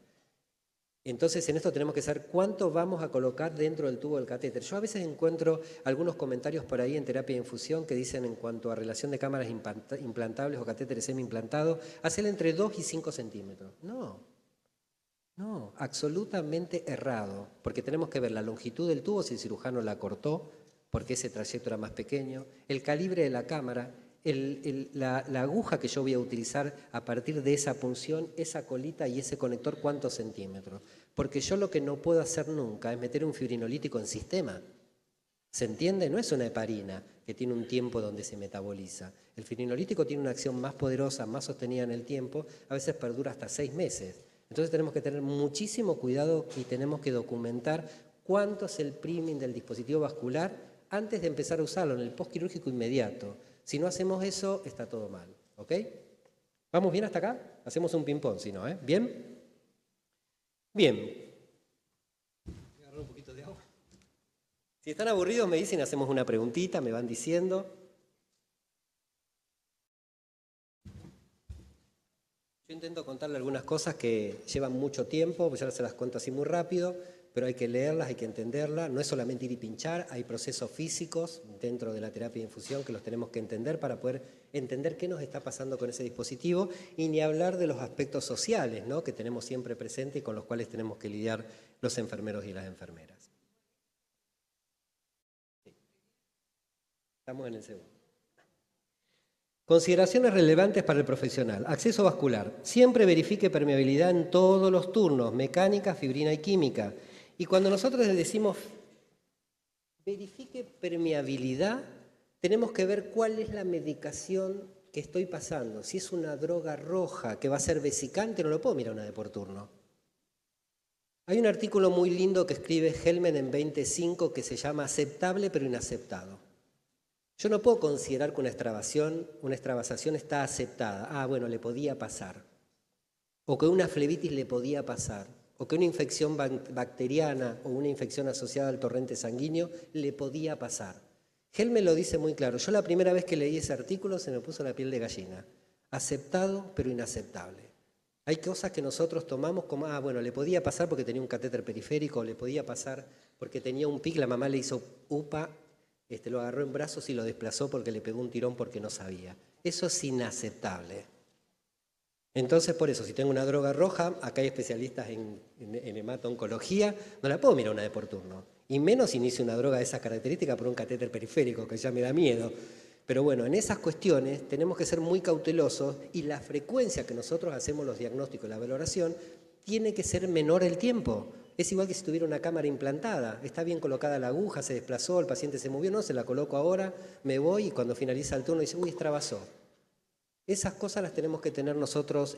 Entonces en esto tenemos que saber cuánto vamos a colocar dentro del tubo del catéter. Yo a veces encuentro algunos comentarios por ahí en terapia de infusión que dicen en cuanto a relación de cámaras implantables o catéteres semi-implantados, hacer entre 2 y 5 centímetros. No, absolutamente errado, porque tenemos que ver la longitud del tubo, si el cirujano la cortó, porque ese trayecto era más pequeño, el calibre de la cámara, la aguja que yo voy a utilizar a partir de esa punción, esa colita y ese conector, ¿cuántos centímetros? Porque yo lo que no puedo hacer nunca es meter un fibrinolítico en sistema. ¿Se entiende? No es una heparina que tiene un tiempo donde se metaboliza. El fibrinolítico tiene una acción más poderosa, más sostenida en el tiempo, a veces perdura hasta 6 meses. Entonces tenemos que tener muchísimo cuidado y tenemos que documentar cuánto es el priming del dispositivo vascular antes de empezar a usarlo en el postquirúrgico inmediato. Si no hacemos eso, está todo mal. ¿Ok? ¿Vamos bien hasta acá? Hacemos un ping-pong, si no, ¿eh? ¿Bien? Bien. Voy a agarrar un poquito de agua. Si están aburridos me dicen, hacemos una preguntita, me van diciendo. Yo intento contarle algunas cosas que llevan mucho tiempo, pues ya se las cuento así muy rápido, pero hay que leerlas, hay que entenderlas. No es solamente ir y pinchar, hay procesos físicos dentro de la terapia de infusión que los tenemos que entender para poder entender qué nos está pasando con ese dispositivo y ni hablar de los aspectos sociales, ¿no?, que tenemos siempre presentes y con los cuales tenemos que lidiar los enfermeros y las enfermeras. Sí. Estamos en el segundo. Consideraciones relevantes para el profesional. Acceso vascular. Siempre verifique permeabilidad en todos los turnos, mecánica, fibrina y química. Y cuando nosotros les decimos verifique permeabilidad, tenemos que ver cuál es la medicación que estoy pasando. Si es una droga roja que va a ser vesicante, no lo puedo mirar una vez por turno. Hay un artículo muy lindo que escribe Helmen en 25 que se llama Aceptable pero inaceptado. Yo no puedo considerar que una extravasación está aceptada. Ah, bueno, le podía pasar. O que una flebitis le podía pasar. O que una infección bacteriana o una infección asociada al torrente sanguíneo le podía pasar. Helmen lo dice muy claro. Yo la primera vez que leí ese artículo se me puso la piel de gallina. Aceptado, pero inaceptable. Hay cosas que nosotros tomamos como, ah, bueno, le podía pasar porque tenía un catéter periférico, le podía pasar porque tenía un PIC, la mamá le hizo UPA, lo agarró en brazos y lo desplazó porque le pegó un tirón porque no sabía. Eso es inaceptable. Entonces, por eso, si tengo una droga roja, acá hay especialistas en hemato-oncología, no la puedo mirar una vez por turno. Y menos si inicio una droga de esas características por un catéter periférico, que ya me da miedo. Pero bueno, en esas cuestiones tenemos que ser muy cautelosos y la frecuencia que nosotros hacemos los diagnósticos y la valoración tiene que ser menor el tiempo. Es igual que si tuviera una cámara implantada. Está bien colocada la aguja, se desplazó, el paciente se movió, no, se la coloco ahora, me voy y cuando finaliza el turno dice, uy, extravasó. Esas cosas las tenemos que tener nosotros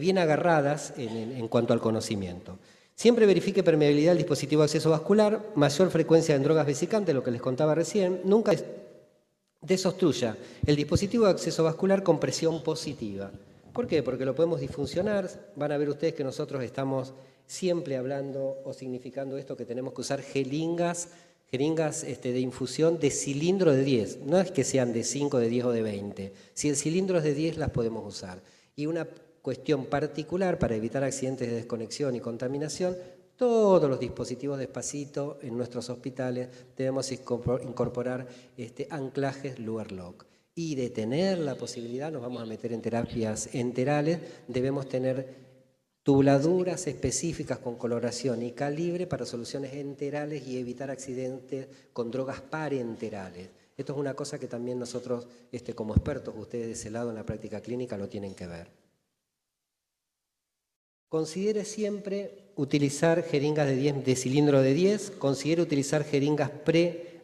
bien agarradas en cuanto al conocimiento. Siempre verifique permeabilidad del dispositivo de acceso vascular, mayor frecuencia en drogas vesicantes, lo que les contaba recién. Nunca desobstruya el dispositivo de acceso vascular con presión positiva. ¿Por qué? Porque lo podemos disfuncionar. Van a ver ustedes que nosotros estamos siempre hablando o significando esto que tenemos que usar jeringas de infusión de cilindro de 10. No es que sean de 5, de 10 o de 20. Si el cilindro es de 10, las podemos usar. Y una cuestión particular para evitar accidentes de desconexión y contaminación, todos los dispositivos despacito en nuestros hospitales debemos incorporar anclajes Luer Lock. Y de tener la posibilidad, nos vamos a meter en terapias enterales, debemos tener tubuladuras específicas con coloración y calibre para soluciones enterales y evitar accidentes con drogas parenterales. Esto es una cosa que también nosotros, como expertos, ustedes de ese lado en la práctica clínica lo tienen que ver. Considere siempre utilizar jeringas de cilindro de 10, considere utilizar jeringas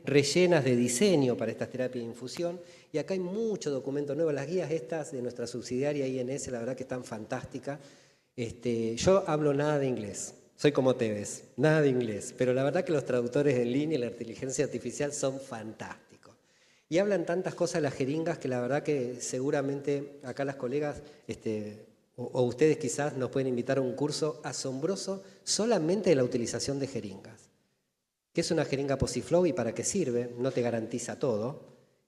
rellenas de diseño para estas terapias de infusión. Y acá hay mucho documento nuevo. Las guías estas de nuestra subsidiaria INS, la verdad que están fantásticas. Yo hablo nada de inglés, soy como Tevez, nada de inglés, pero la verdad que los traductores en línea y la inteligencia artificial son fantásticos. Y hablan tantas cosas las jeringas que la verdad que seguramente acá las colegas o ustedes quizás nos pueden invitar a un curso asombroso solamente de la utilización de jeringas. ¿Qué es una jeringa PosiFlow y para qué sirve? No te garantiza todo.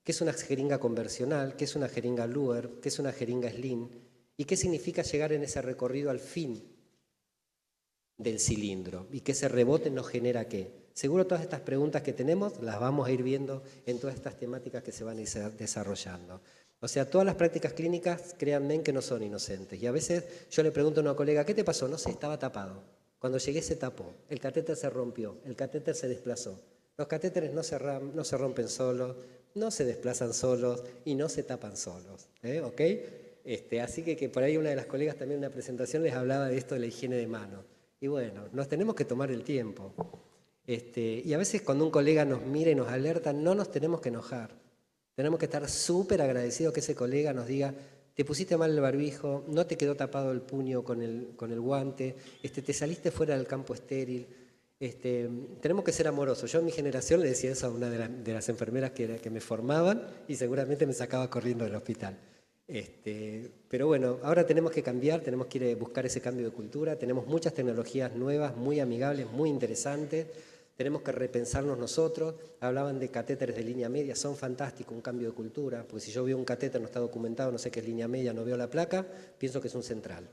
¿Qué es una jeringa conversional? ¿Qué es una jeringa Luer? ¿Qué es una jeringa Slim? ¿Y qué significa llegar en ese recorrido al fin del cilindro? ¿Y que ese rebote nos genera qué? Seguro todas estas preguntas que tenemos las vamos a ir viendo en todas estas temáticas que se van a ir desarrollando. O sea, todas las prácticas clínicas, créanme que no son inocentes. Y a veces yo le pregunto a una colega, ¿qué te pasó? No sé, estaba tapado. Cuando llegué se tapó, el catéter se rompió, el catéter se desplazó. Los catéteres no se rompen solos, no se desplazan solos y no se tapan solos. ¿Ok? Así que por ahí una de las colegas también en una presentación les hablaba de esto de la higiene de manos. Y bueno, nos tenemos que tomar el tiempo. Y a veces cuando un colega nos mira y nos alerta, no nos tenemos que enojar. Tenemos que estar súper agradecidos que ese colega nos diga, te pusiste mal el barbijo, no te quedó tapado el puño con el guante, te saliste fuera del campo estéril. Tenemos que ser amorosos. Yo en mi generación le decía eso a una de las enfermeras que me formaban y seguramente me sacaba corriendo del hospital. Pero bueno, ahora tenemos que cambiar, tenemos que ir a buscar ese cambio de cultura, tenemos muchas tecnologías nuevas, muy amigables, muy interesantes, tenemos que repensarnos nosotros. Hablaban de catéteres de línea media, son fantásticos, un cambio de cultura, porque si yo veo un catéter, no está documentado, no sé qué es línea media, no veo la placa, pienso que es un central.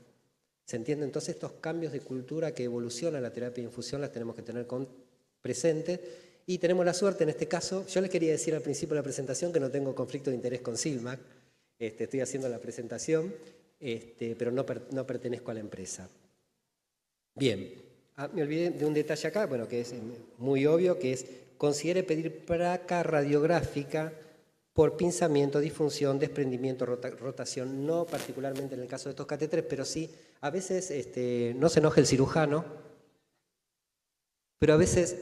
¿Se entiende? Entonces estos cambios de cultura que evoluciona la terapia de infusión las tenemos que tener presente y tenemos la suerte en este caso. Yo les quería decir al principio de la presentación que no tengo conflicto de interés con Silmac, estoy haciendo la presentación, pero no pertenezco a la empresa. Bien, me olvidé de un detalle acá, bueno, que es muy obvio, que es considere pedir placa radiográfica por pinzamiento, disfunción, desprendimiento, rotación, no particularmente en el caso de estos catéteres, pero sí, a veces no se enoja el cirujano, pero a veces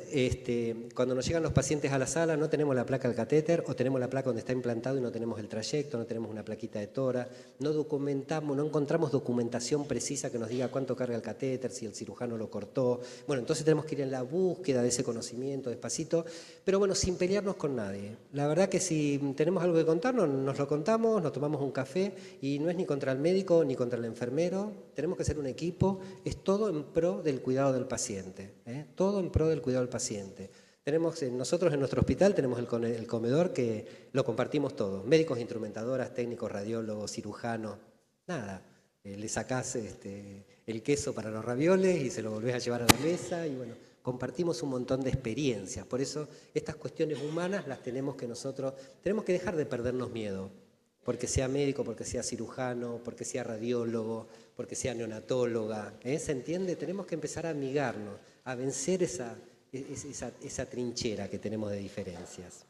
cuando nos llegan los pacientes a la sala no tenemos la placa del catéter o tenemos la placa donde está implantado y no tenemos el trayecto, no tenemos una plaquita de tora, no documentamos, no encontramos documentación precisa que nos diga cuánto carga el catéter, si el cirujano lo cortó. Bueno, entonces tenemos que ir en la búsqueda de ese conocimiento despacito, pero bueno, sin pelearnos con nadie. La verdad que si tenemos algo que contarnos, nos lo contamos, nos tomamos un café y no es ni contra el médico ni contra el enfermero, tenemos que ser un equipo, es todo en pro del cuidado del paciente, todo en pro del cuidado del paciente. Nosotros en nuestro hospital tenemos el comedor que lo compartimos todos, médicos, instrumentadoras, técnicos, radiólogos, cirujanos, nada. Le sacás el queso para los ravioles y se lo volvés a llevar a la mesa y bueno, compartimos un montón de experiencias. Por eso estas cuestiones humanas las tenemos que dejar de perdernos miedo, porque sea médico, porque sea cirujano, porque sea radiólogo, porque sea neonatóloga, ¿se entiende? Tenemos que empezar a amigarnos, a vencer esa trinchera que tenemos de diferencias.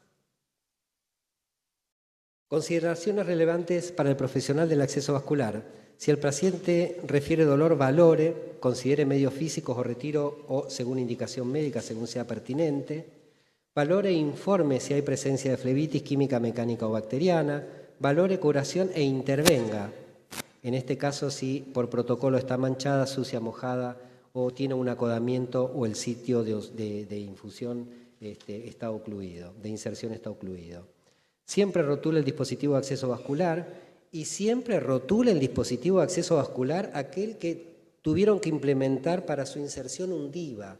Consideraciones relevantes para el profesional del acceso vascular. Si el paciente refiere dolor, valore, considere medios físicos o retiro o según indicación médica, según sea pertinente. Valore e informe si hay presencia de flebitis química, mecánica o bacteriana. Valore curación e intervenga. En este caso, si por protocolo está manchada, sucia, mojada o tiene un acodamiento o el sitio de infusión está ocluido, de inserción está ocluido. Siempre rotule el dispositivo de acceso vascular y siempre rotule el dispositivo de acceso vascular aquel que tuvieron que implementar para su inserción un DIVA.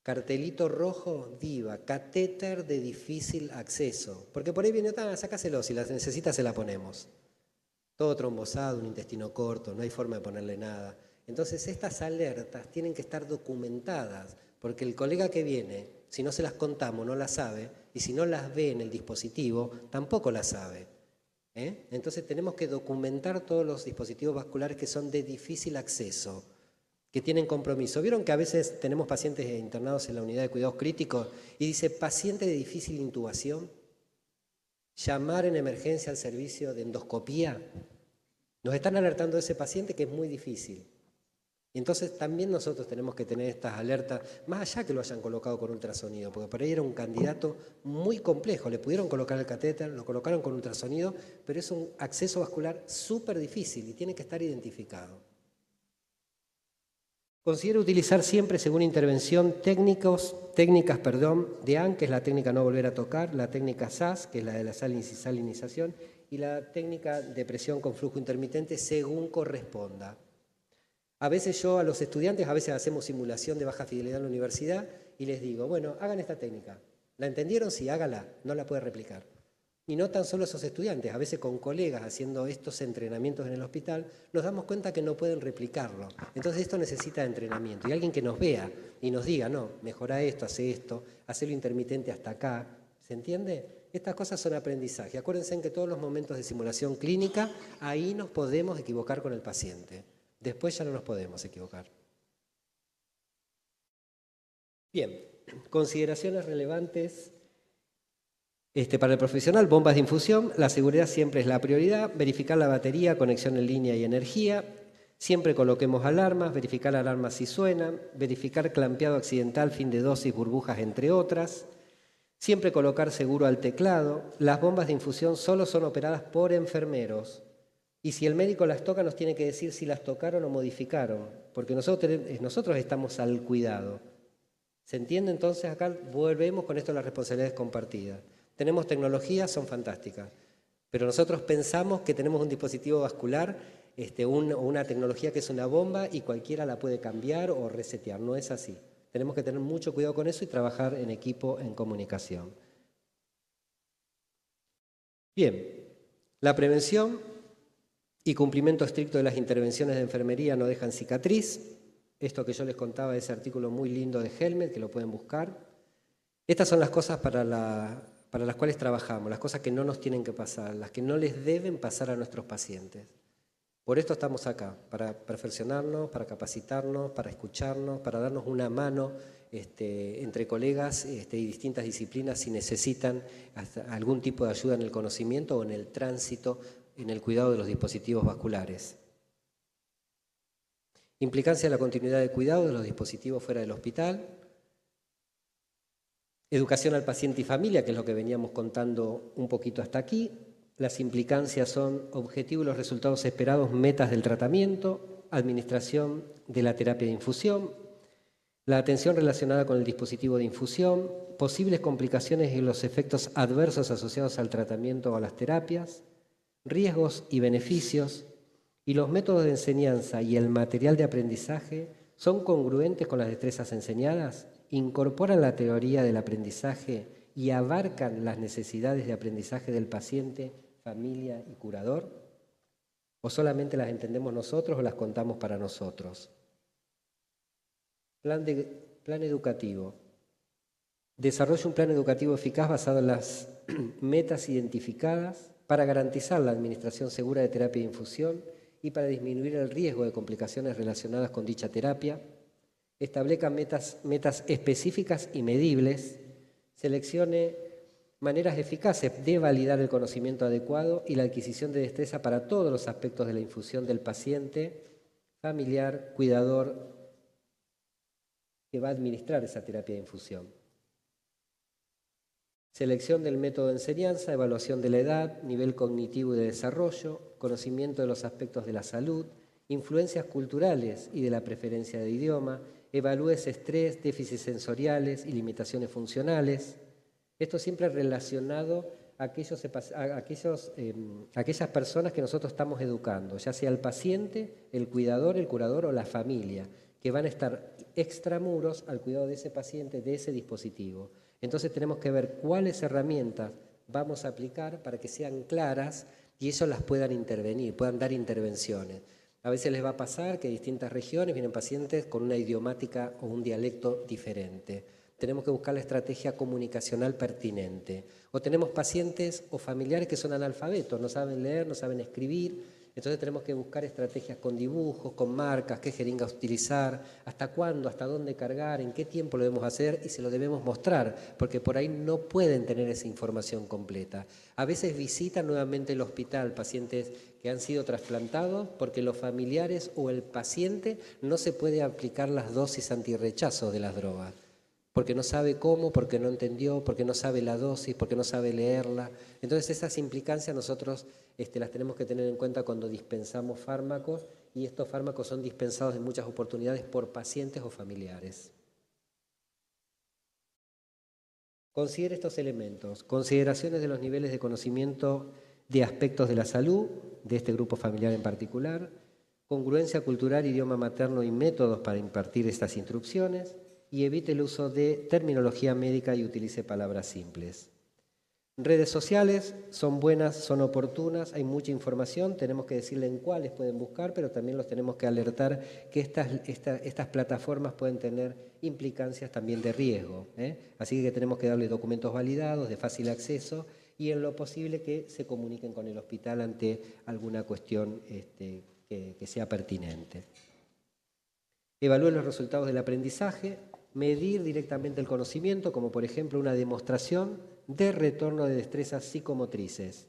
Cartelito rojo, DIVA, catéter de difícil acceso. Porque por ahí viene, sácaselo, si la necesita se la ponemos. Todo trombosado, un intestino corto, no hay forma de ponerle nada. Entonces estas alertas tienen que estar documentadas, porque el colega que viene, si no se las contamos, no las sabe, y si no las ve en el dispositivo, tampoco las sabe. Entonces tenemos que documentar todos los dispositivos vasculares que son de difícil acceso, que tienen compromiso. ¿Vieron que a veces tenemos pacientes internados en la unidad de cuidados críticos y dice paciente de difícil intubación? Llamar en emergencia al servicio de endoscopía. Nos están alertando de ese paciente que es muy difícil. Y entonces también nosotros tenemos que tener estas alertas, más allá que lo hayan colocado con ultrasonido, porque por ahí era un candidato muy complejo. Le pudieron colocar el catéter, lo colocaron con ultrasonido, pero es un acceso vascular súper difícil y tiene que estar identificado. Considere utilizar siempre, según intervención, técnicas de AN, que es la técnica no volver a tocar, la técnica SAS, que es la de la salinización, y la técnica de presión con flujo intermitente, según corresponda. A veces yo a los estudiantes, a veces hacemos simulación de baja fidelidad en la universidad y les digo, bueno, hagan esta técnica. ¿La entendieron? Sí, hágala, no la puede replicar. Y no tan solo esos estudiantes, a veces con colegas haciendo estos entrenamientos en el hospital, nos damos cuenta que no pueden replicarlo. Entonces esto necesita entrenamiento. Y alguien que nos vea y nos diga, no, mejora esto, hacelo intermitente hasta acá. ¿Se entiende? Estas cosas son aprendizaje. Acuérdense en que todos los momentos de simulación clínica, ahí nos podemos equivocar con el paciente. Después ya no nos podemos equivocar. Bien, consideraciones relevantes para el profesional, bombas de infusión. La seguridad siempre es la prioridad. Verificar la batería, conexión en línea y energía. Siempre coloquemos alarmas, verificar alarmas si suenan, verificar clampeado accidental, fin de dosis, burbujas, entre otras. Siempre colocar seguro al teclado. Las bombas de infusión solo son operadas por enfermeros. Y si el médico las toca, nos tiene que decir si las tocaron o modificaron, porque nosotros estamos al cuidado. ¿Se entiende? Entonces acá volvemos con esto de las responsabilidades compartidas. Tenemos tecnologías, son fantásticas, pero nosotros pensamos que tenemos un dispositivo vascular, una tecnología que es una bomba y cualquiera la puede cambiar o resetear. No es así. Tenemos que tener mucho cuidado con eso y trabajar en equipo, en comunicación. Bien, la prevención y cumplimiento estricto de las intervenciones de enfermería no dejan cicatriz. Esto que yo les contaba, ese artículo muy lindo de Helmet, que lo pueden buscar. Estas son las cosas para las cuales trabajamos, las cosas que no nos tienen que pasar, las que no les deben pasar a nuestros pacientes. Por esto estamos acá, para perfeccionarnos, para capacitarnos, para escucharnos, para darnos una mano entre colegas y distintas disciplinas si necesitan algún tipo de ayuda en el conocimiento o en el tránsito, en el cuidado de los dispositivos vasculares. Implicancia de la continuidad de cuidado de los dispositivos fuera del hospital. Educación al paciente y familia, que es lo que veníamos contando un poquito hasta aquí. Las implicancias son objetivos y los resultados esperados, metas del tratamiento, administración de la terapia de infusión, la atención relacionada con el dispositivo de infusión, posibles complicaciones y los efectos adversos asociados al tratamiento o a las terapias, riesgos y beneficios, y los métodos de enseñanza y el material de aprendizaje son congruentes con las destrezas enseñadas, incorporan la teoría del aprendizaje y abarcan las necesidades de aprendizaje del paciente, familia y curador, o solamente las entendemos nosotros o las contamos para nosotros. Plan educativo. Desarrolla un plan educativo eficaz basado en las metas identificadas para garantizar la administración segura de terapia de infusión y para disminuir el riesgo de complicaciones relacionadas con dicha terapia. Establezca metas específicas y medibles. Seleccione maneras eficaces de validar el conocimiento adecuado y la adquisición de destreza para todos los aspectos de la infusión del paciente, familiar, cuidador, que va a administrar esa terapia de infusión. Selección del método de enseñanza, evaluación de la edad, nivel cognitivo y de desarrollo, conocimiento de los aspectos de la salud, influencias culturales y de la preferencia de idioma, evalúes estrés, déficits sensoriales y limitaciones funcionales. Esto siempre relacionado a aquellas personas que nosotros estamos educando, ya sea el paciente, el curador o la familia, que van a estar extramuros al cuidado de ese paciente, de ese dispositivo. Entonces tenemos que ver cuáles herramientas vamos a aplicar para que sean claras y ellos las puedan intervenir, puedan dar intervenciones. A veces les va a pasar que en distintas regiones vienen pacientes con una idiomática o un dialecto diferente. Tenemos que buscar la estrategia comunicacional pertinente. O tenemos pacientes o familiares que son analfabetos, no saben leer, no saben escribir. Entonces tenemos que buscar estrategias con dibujos, con marcas, qué jeringas utilizar, hasta cuándo, hasta dónde cargar, en qué tiempo lo debemos hacer y se lo debemos mostrar, porque por ahí no pueden tener esa información completa. A veces visitan nuevamente el hospital pacientes que han sido trasplantados porque los familiares o el paciente no se puede aplicar las dosis antirrechazo de las drogas. Porque no sabe cómo, porque no entendió, porque no sabe la dosis, porque no sabe leerla. Entonces esas implicancias nosotros las tenemos que tener en cuenta cuando dispensamos fármacos y estos fármacos son dispensados en muchas oportunidades por pacientes o familiares. Considere estos elementos. Consideraciones de los niveles de conocimiento de aspectos de la salud, de este grupo familiar en particular. Congruencia cultural, idioma materno y métodos para impartir estas instrucciones. Y evite el uso de terminología médica y utilice palabras simples. Redes sociales son buenas, son oportunas, hay mucha información, tenemos que decirle en cuáles pueden buscar, pero también los tenemos que alertar que estas plataformas pueden tener implicancias también de riesgo. Así que tenemos que darles documentos validados, de fácil acceso y en lo posible que se comuniquen con el hospital ante alguna cuestión que sea pertinente. Evalúe los resultados del aprendizaje. Medir directamente el conocimiento, como por ejemplo una demostración de retorno de destrezas psicomotrices.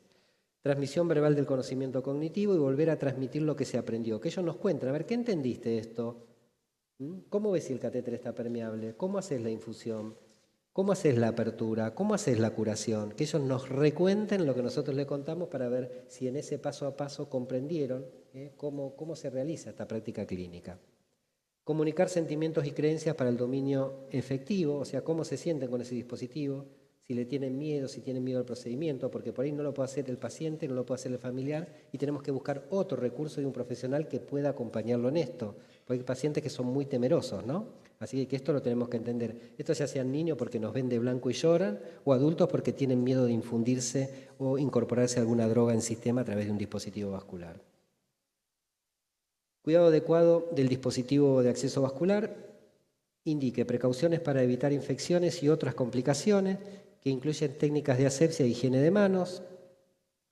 Transmisión verbal del conocimiento cognitivo y volver a transmitir lo que se aprendió. Que ellos nos cuenten, a ver, ¿qué entendiste de esto? ¿Cómo ves si el catéter está permeable? ¿Cómo haces la infusión? ¿Cómo haces la apertura? ¿Cómo haces la curación? Que ellos nos recuenten lo que nosotros les contamos para ver si en ese paso a paso comprendieron cómo se realiza esta práctica clínica. Comunicar sentimientos y creencias para el dominio efectivo, o sea, cómo se sienten con ese dispositivo, si le tienen miedo, si tienen miedo al procedimiento, porque por ahí no lo puede hacer el paciente, no lo puede hacer el familiar y tenemos que buscar otro recurso y un profesional que pueda acompañarlo en esto, porque hay pacientes que son muy temerosos, ¿no? Así que esto lo tenemos que entender. Esto ya sean niños porque nos ven de blanco y lloran, o adultos porque tienen miedo de infundirse o incorporarse alguna droga en sistema a través de un dispositivo vascular. Cuidado adecuado del dispositivo de acceso vascular. Indique precauciones para evitar infecciones y otras complicaciones que incluyen técnicas de asepsia e higiene de manos,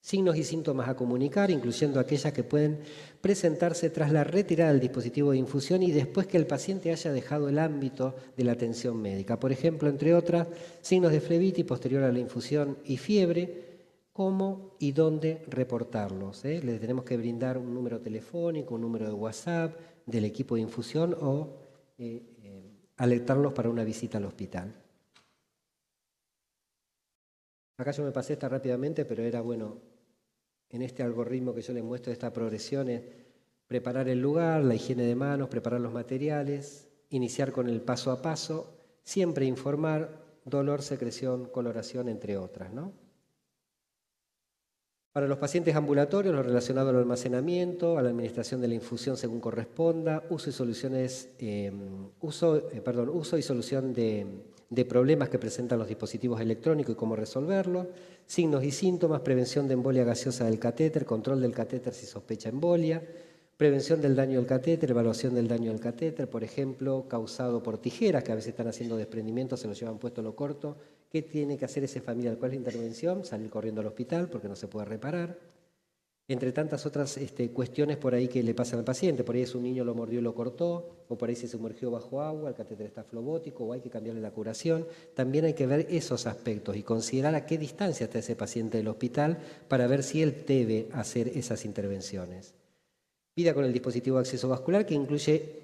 signos y síntomas a comunicar, incluyendo aquellas que pueden presentarse tras la retirada del dispositivo de infusión y después que el paciente haya dejado el ámbito de la atención médica. Por ejemplo, entre otras, signos de flebitis posterior a la infusión y fiebre, cómo y dónde reportarlos. Le tenemos que brindar un número telefónico, un número de WhatsApp del equipo de infusión o alertarlos para una visita al hospital. Acá yo me pasé esta rápidamente, pero era bueno, en este algoritmo que yo les muestro, esta progresión es preparar el lugar, la higiene de manos, preparar los materiales, iniciar con el paso a paso, siempre informar, dolor, secreción, coloración, entre otras, ¿no? Para los pacientes ambulatorios, lo relacionado al almacenamiento, a la administración de la infusión según corresponda, uso y solución de problemas que presentan los dispositivos electrónicos y cómo resolverlos, signos y síntomas, prevención de embolia gaseosa del catéter, control del catéter si sospecha embolia, prevención del daño del catéter, evaluación del daño del catéter, por ejemplo, causado por tijeras, que a veces están haciendo desprendimientos, se lo llevan puesto lo corto. ¿Qué tiene que hacer ese familiar? ¿Cuál es la intervención? Salir corriendo al hospital porque no se puede reparar. Entre tantas otras cuestiones por ahí que le pasan al paciente. Por ahí es un niño lo mordió y lo cortó, o por ahí se sumergió bajo agua, el catéter está flebótico, o hay que cambiarle la curación. También hay que ver esos aspectos y considerar a qué distancia está ese paciente del hospital para ver si él debe hacer esas intervenciones. Vida con el dispositivo de acceso vascular, que incluye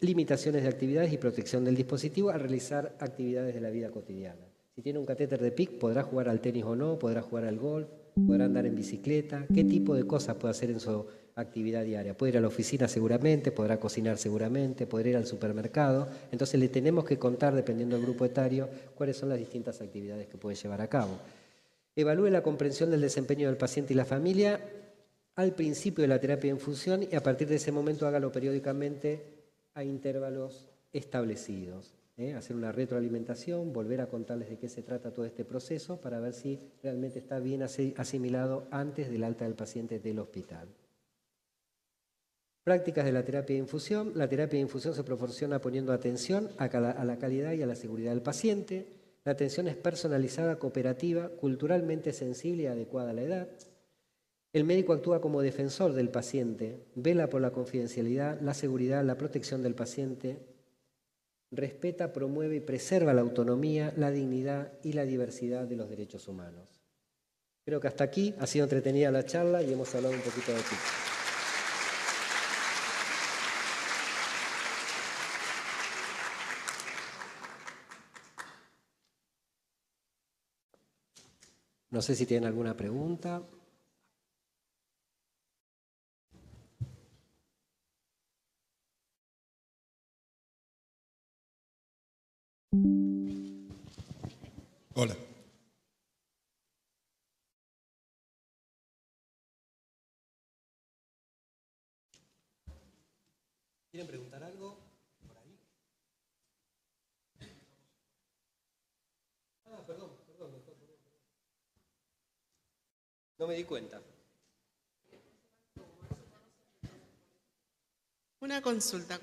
limitaciones de actividades y protección del dispositivo al realizar actividades de la vida cotidiana. Si tiene un catéter de PIC, podrá jugar al tenis o no, podrá jugar al golf, podrá andar en bicicleta. ¿Qué tipo de cosas puede hacer en su actividad diaria? Puede ir a la oficina seguramente, podrá cocinar seguramente, podrá ir al supermercado. Entonces le tenemos que contar, dependiendo del grupo etario, cuáles son las distintas actividades que puede llevar a cabo. Evalúe la comprensión del desempeño del paciente y la familia al principio de la terapia de infusión y a partir de ese momento hágalo periódicamente a intervalos establecidos. Hacer una retroalimentación, volver a contarles de qué se trata todo este proceso para ver si realmente está bien asimilado antes del alta del paciente del hospital. Prácticas de la terapia de infusión. La terapia de infusión se proporciona poniendo atención a la calidad y a la seguridad del paciente. La atención es personalizada, cooperativa, culturalmente sensible y adecuada a la edad. El médico actúa como defensor del paciente, vela por la confidencialidad, la seguridad, la protección del paciente, respeta, promueve y preserva la autonomía, la dignidad y la diversidad de los derechos humanos. Creo que hasta aquí ha sido entretenida la charla y hemos hablado un poquito de ti. No sé si tienen alguna pregunta. Hola. ¿Quieren preguntar algo? Por ahí. Perdón. No me di cuenta. Una consulta.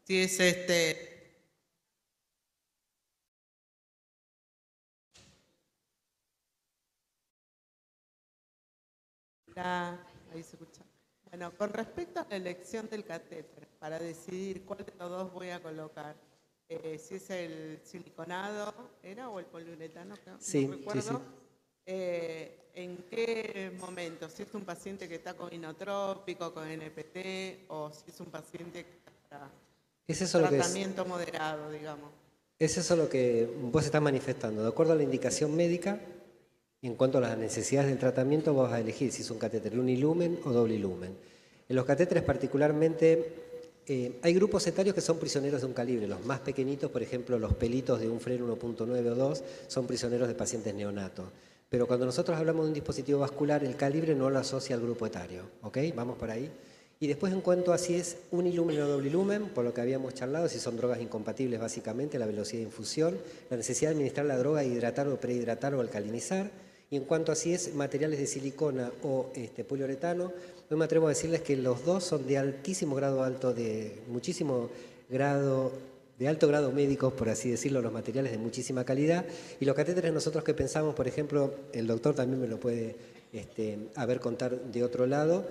Si es ahí se escucha. Bueno, con respecto a la elección del catéter, para decidir cuál de los dos voy a colocar, si es el siliconado, ¿era? O el poliuretano, Sí, no recuerdo. sí. ¿En qué momento? Si es un paciente que está con inotrópico, con NPT, o si es un paciente que está para Es eso lo que es. tratamiento moderado, digamos. Es eso lo que vos estás manifestando. De acuerdo a la indicación médica, en cuanto a las necesidades del tratamiento, vos vas a elegir si es un catéter unilumen o doble lumen. En los catéteres particularmente, hay grupos etarios que son prisioneros de un calibre. Los más pequeñitos, por ejemplo, los pelitos de un Fren 1.9 o 2, son prisioneros de pacientes neonatos. Pero cuando nosotros hablamos de un dispositivo vascular, el calibre no lo asocia al grupo etario. ¿Ok? Vamos por ahí. Y después, en cuanto a si es unilumen o doble lumen, por lo que habíamos charlado, si son drogas incompatibles básicamente, la velocidad de infusión, la necesidad de administrar la droga, hidratar o prehidratar o alcalinizar. Y en cuanto a si es materiales de silicona o poliuretano, hoy me atrevo a decirles que los dos son de altísimo grado alto, de muchísimo grado, de alto grado médico, por así decirlo, los materiales de muchísima calidad. Y los catéteres nosotros que pensamos, por ejemplo, el doctor también me lo puede contar de otro lado.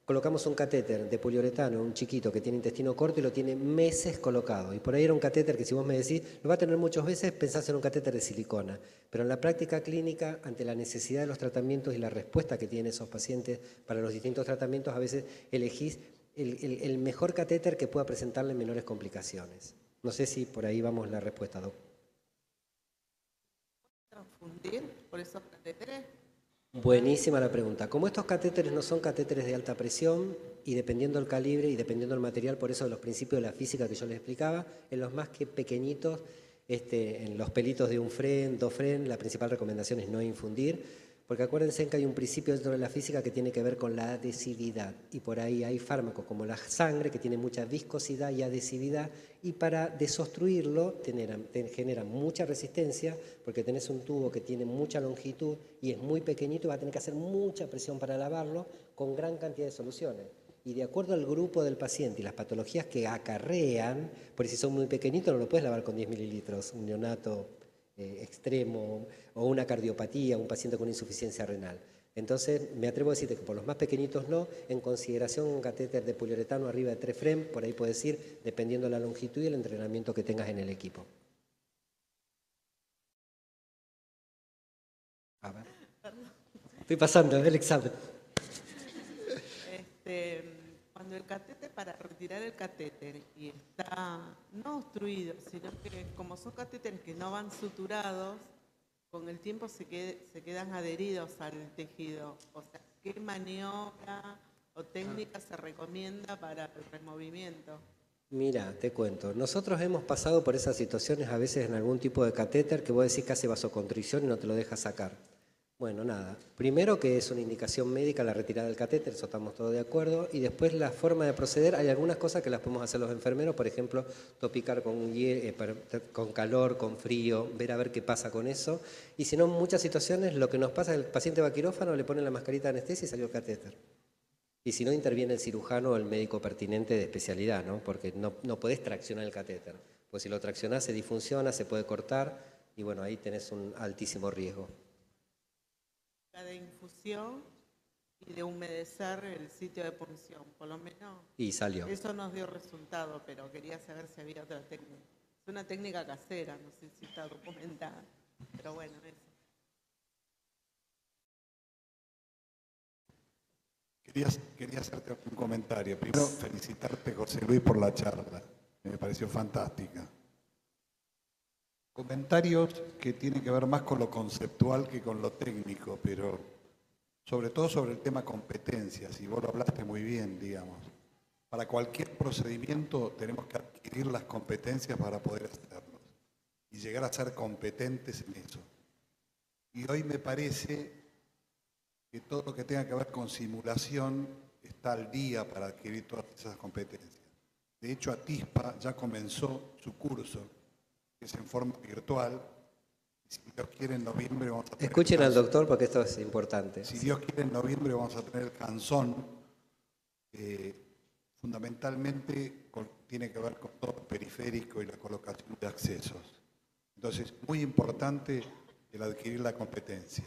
Colocamos un catéter de poliuretano, un chiquito que tiene intestino corto y lo tiene meses colocado. Y por ahí era un catéter que si vos me decís, lo va a tener muchas veces, pensás en un catéter de silicona. Pero en la práctica clínica, ante la necesidad de los tratamientos y la respuesta que tienen esos pacientes para los distintos tratamientos, a veces elegís el mejor catéter que pueda presentarle menores complicaciones. No sé si por ahí vamos la respuesta, Doc. ¿Confundir por esos catéteres? Buenísima la pregunta. Como estos catéteres no son catéteres de alta presión y dependiendo del calibre y dependiendo del material, por eso los principios de la física que yo les explicaba, en los más que pequeñitos, en los pelitos de un Fren, 2 Fren, la principal recomendación es no infundir, porque acuérdense que hay un principio dentro de la física que tiene que ver con la adhesividad y por ahí hay fármacos como la sangre que tiene mucha viscosidad y adhesividad y para desobstruirlo generan mucha resistencia porque tenés un tubo que tiene mucha longitud y es muy pequeñito y va a tener que hacer mucha presión para lavarlo con gran cantidad de soluciones. Y de acuerdo al grupo del paciente y las patologías que acarrean, por si son muy pequeñitos no lo puedes lavar con 10 mililitros, un neonato extremo o una cardiopatía, un paciente con insuficiencia renal. Entonces, me atrevo a decirte que por los más pequeñitos no, en consideración un catéter de poliuretano arriba de 3 Fren, por ahí puedes ir, dependiendo de la longitud y el entrenamiento que tengas en el equipo. A ver. Estoy pasando el examen. Cuando el catéter, para retirar el catéter y está no obstruido, sino que como son catéteres que no van suturados, con el tiempo se quedan adheridos al tejido. O sea, ¿qué maniobra o técnica se recomienda para el removimiento? Mira, te cuento. Nosotros hemos pasado por esas situaciones a veces en algún tipo de catéter que vos decís que hace vasoconstricción y no te lo deja sacar. Bueno, nada. Primero que es una indicación médica la retirada del catéter, eso estamos todos de acuerdo. Y después la forma de proceder, hay algunas cosas que las podemos hacer los enfermeros, por ejemplo, topicar con calor, con frío, ver a ver qué pasa con eso. Y si no, en muchas situaciones lo que nos pasa es que el paciente va a quirófano, le ponen la mascarita de anestesia y salió el catéter. Y si no, interviene el cirujano o el médico pertinente de especialidad, ¿no? Porque no podés traccionar el catéter. Pues si lo traccionás se disfunciona, se puede cortar y bueno, ahí tenés un altísimo riesgo. De infusión y de humedecer el sitio de punción, por lo menos. Y salió. Eso nos dio resultado, pero quería saber si había otra técnica. Es una técnica casera, no sé si está documentada, pero bueno, eso. Quería hacerte un comentario. Primero, felicitarte, José Luis, por la charla. Me pareció fantástica. Comentarios que tienen que ver más con lo conceptual que con lo técnico, pero sobre todo sobre el tema competencias, y vos lo hablaste muy bien, digamos. Para cualquier procedimiento tenemos que adquirir las competencias para poder hacerlo y llegar a ser competentes en eso. Y hoy me parece que todo lo que tenga que ver con simulación está al día para adquirir todas esas competencias. De hecho, Atispa ya comenzó su curso, que es en forma virtual. Si Dios quiere, en noviembre vamos a tener... Escuchen al doctor porque esto es importante. Si Dios quiere, en noviembre vamos a tener el hands-on. Fundamentalmente tiene que ver con todo el periférico y la colocación de accesos. Entonces, muy importante el adquirir la competencia.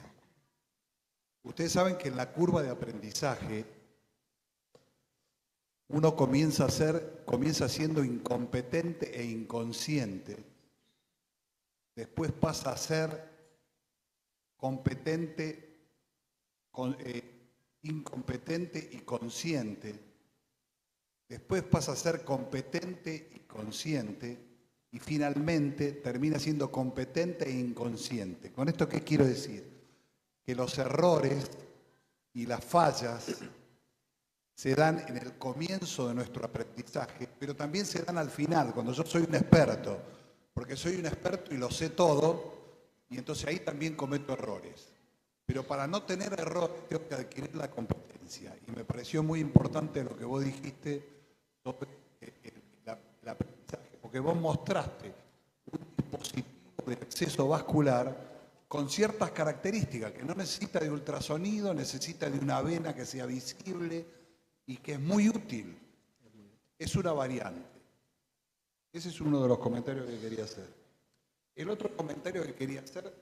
Ustedes saben que en la curva de aprendizaje uno comienza siendo incompetente e inconsciente. Después pasa a ser competente incompetente y consciente, después pasa a ser competente y consciente, y finalmente termina siendo competente e inconsciente. ¿Con esto qué quiero decir? Que los errores y las fallas se dan en el comienzo de nuestro aprendizaje, pero también se dan al final, cuando yo soy un experto, porque soy un experto y lo sé todo, y entonces ahí también cometo errores. Pero para no tener errores tengo que adquirir la competencia. Y me pareció muy importante lo que vos dijiste sobre el aprendizaje, porque vos mostraste un dispositivo de acceso vascular con ciertas características, que no necesita de ultrasonido, necesita de una vena que sea visible y que es muy útil. Es una variante. Ese es uno de los comentarios que quería hacer. El otro comentario que quería hacer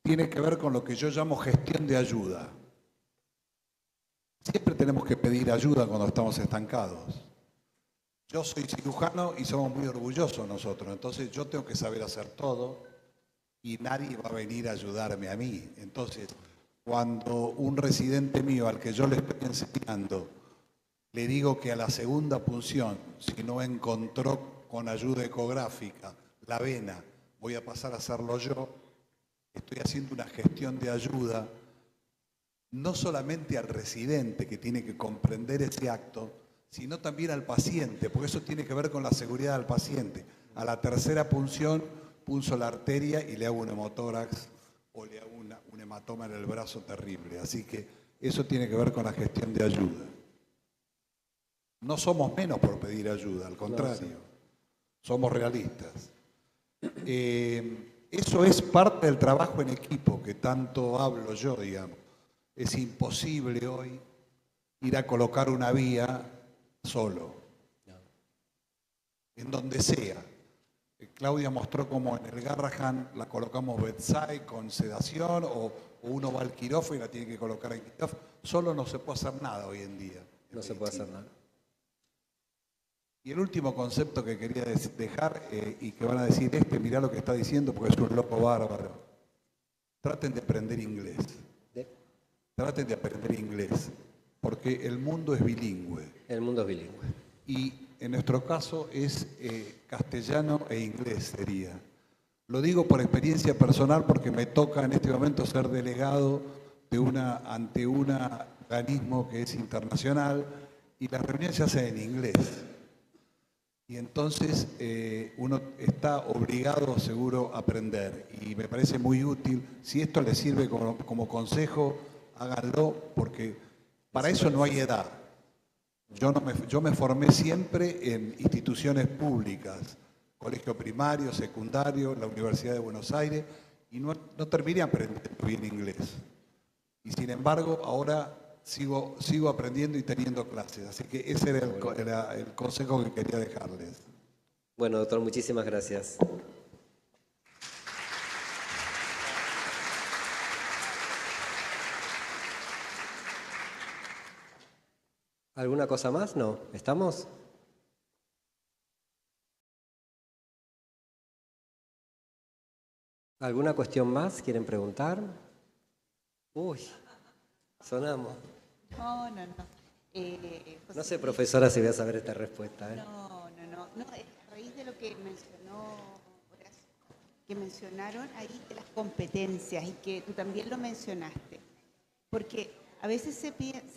tiene que ver con lo que yo llamo gestión de ayuda. Siempre tenemos que pedir ayuda cuando estamos estancados. Yo soy cirujano y somos muy orgullosos nosotros, entonces yo tengo que saber hacer todo y nadie va a venir a ayudarme a mí. Entonces, cuando un residente mío al que yo le estoy enseñando, le digo que a la segunda punción, si no encontró con ayuda ecográfica la vena, voy a pasar a hacerlo yo, estoy haciendo una gestión de ayuda, no solamente al residente que tiene que comprender ese acto, sino también al paciente, porque eso tiene que ver con la seguridad del paciente. A la tercera punción, punzo la arteria y le hago un hemotórax o le hago un hematoma en el brazo terrible. Así que eso tiene que ver con la gestión de ayuda. No somos menos por pedir ayuda, al contrario, somos realistas. Eso es parte del trabajo en equipo que tanto hablo yo, digamos. Es imposible hoy ir a colocar una vía solo, en donde sea. Claudia mostró cómo en el Garrahan la colocamos bedside con sedación o uno va al quirófano y la tiene que colocar en quirófano. Solo no se puede hacer nada hoy en día. No se puede hacer nada. Y el último concepto que quería dejar y que van a decir mirá lo que está diciendo porque es un loco bárbaro. Traten de aprender inglés. Traten de aprender inglés porque el mundo es bilingüe. El mundo es bilingüe. Y en nuestro caso es castellano e inglés sería. Lo digo por experiencia personal porque me toca en este momento ser delegado ante un organismo que es internacional y las reuniones se hacen en inglés. Y entonces uno está obligado seguro a aprender y me parece muy útil. Si esto les sirve como consejo, háganlo porque para eso no hay edad. Yo me formé siempre en instituciones públicas, colegio primario, secundario, la Universidad de Buenos Aires, y no terminé aprendiendo bien inglés. Y sin embargo, ahora sigo aprendiendo y teniendo clases. Así que ese era el consejo que quería dejarles. Bueno, doctor, muchísimas gracias. ¿Alguna cosa más? No. ¿Estamos? ¿Alguna cuestión más? ¿Quieren preguntar? Uy, sonamos. No. No sé, profesora, si voy a saber esta respuesta. No, a raíz de lo que mencionó Horacio, que mencionaron ahí de las competencias y que tú también lo mencionaste. Porque a veces se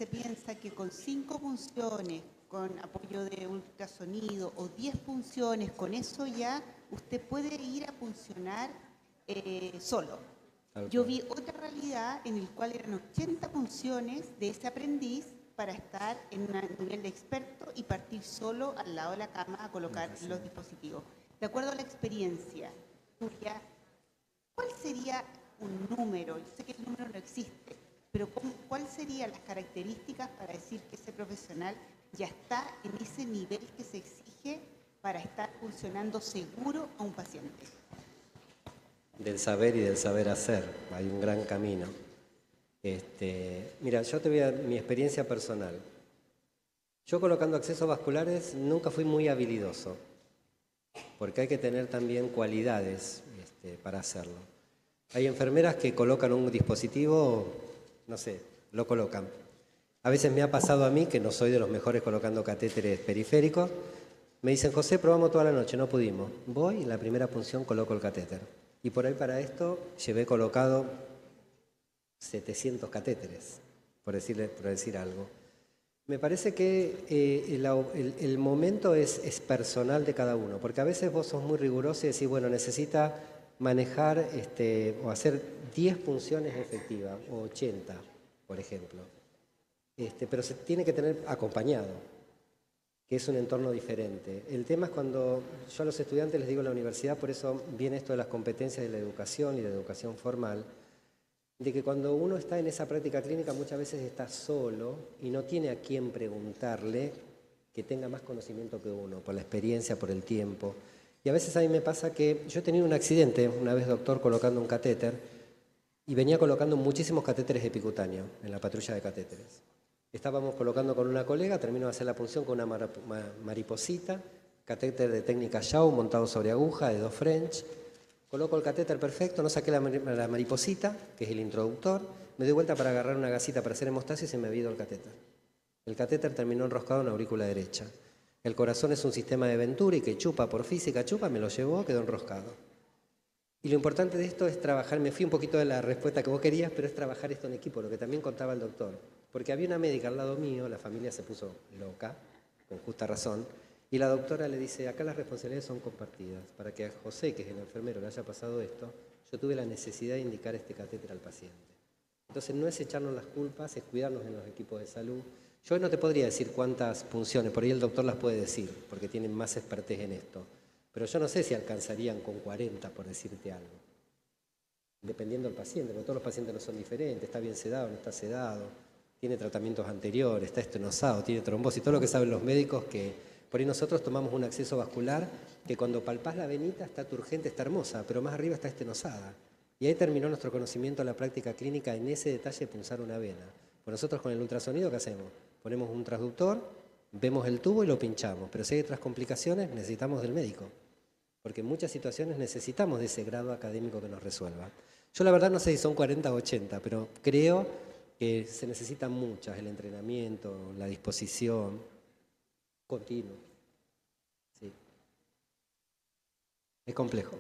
piensa que con 5 punciones, con apoyo de ultrasonido o 10 punciones, con eso ya usted puede ir a funcionar solo. Yo vi otra realidad en el cual eran 80 punciones de ese aprendiz para estar en un nivel de experto y partir solo al lado de la cama a colocar los dispositivos. De acuerdo a la experiencia tuya, ¿cuál sería un número? Yo sé que el número no existe, pero ¿cuáles serían las características para decir que ese profesional ya está en ese nivel que se exige para estar funcionando seguro a un paciente? Del saber y del saber hacer. Hay un gran camino. Mira, yo te voy a mi experiencia personal. Yo colocando accesos vasculares nunca fui muy habilidoso, porque hay que tener también cualidades para hacerlo. Hay enfermeras que colocan un dispositivo, no sé, lo colocan. A veces me ha pasado a mí, que no soy de los mejores colocando catéteres periféricos, me dicen, José, probamos toda la noche, no pudimos. Voy y en la primera punción coloco el catéter. Y por ahí para esto llevé colocado 700 catéteres, por decir algo. Me parece que el momento es personal de cada uno, porque a veces vos sos muy riguroso y decís, bueno, necesita manejar o hacer 10 punciones efectivas, o 80, por ejemplo. Pero se tiene que tener acompañado, que es un entorno diferente. El tema es cuando yo a los estudiantes les digo en la universidad, por eso viene esto de las competencias de la educación y de la educación formal, de que cuando uno está en esa práctica clínica muchas veces está solo y no tiene a quién preguntarle que tenga más conocimiento que uno, por la experiencia, por el tiempo. Y a veces a mí me pasa que yo he tenido un accidente, una vez doctor, colocando un catéter, y venía colocando muchísimos catéteres epicutáneos en la patrulla de catéteres. Estábamos colocando con una colega, termino de hacer la punción con una mariposita, catéter de técnica Shaw montado sobre aguja de 2 French. Coloco el catéter perfecto, no saqué la mariposita, que es el introductor, me doy vuelta para agarrar una gasita para hacer hemostasis y se me ha ido el catéter. El catéter terminó enroscado en la aurícula derecha. El corazón es un sistema de Venturi que chupa por física, chupa, me lo llevó, quedó enroscado. Y lo importante de esto es trabajar, me fui un poquito de la respuesta que vos querías, pero es trabajar esto en equipo, lo que también contaba el doctor. Porque había una médica al lado mío, la familia se puso loca, con justa razón, y la doctora le dice, acá las responsabilidades son compartidas. Para que a José, que es el enfermero, le haya pasado esto, yo tuve la necesidad de indicar este catéter al paciente. Entonces no es echarnos las culpas, es cuidarnos en los equipos de salud. Yo hoy no te podría decir cuántas punciones, por ahí el doctor las puede decir, porque tienen más expertise en esto. Pero yo no sé si alcanzarían con 40, por decirte algo. Dependiendo del paciente, porque todos los pacientes no son diferentes, está bien sedado, no está sedado, tiene tratamientos anteriores, está estenosado, tiene trombosis, todo lo que saben los médicos que... Por ahí nosotros tomamos un acceso vascular que cuando palpás la venita está turgente, está hermosa, pero más arriba está estenosada. Y ahí terminó nuestro conocimiento de la práctica clínica en ese detalle de punzar una vena. Pues nosotros con el ultrasonido, ¿qué hacemos? Ponemos un transductor, vemos el tubo y lo pinchamos. Pero si hay otras complicaciones, necesitamos del médico. Porque en muchas situaciones necesitamos de ese grado académico que nos resuelva. Yo la verdad no sé si son 40 o 80, pero creo que se necesitan muchas, el entrenamiento, la disposición... continuo. Sí. Es complejo.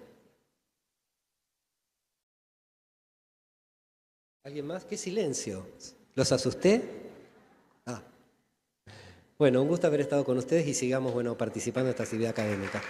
¿Alguien más? ¡Qué silencio! ¿Los asusté? Ah. Bueno, un gusto haber estado con ustedes y sigamos participando en esta actividad académica.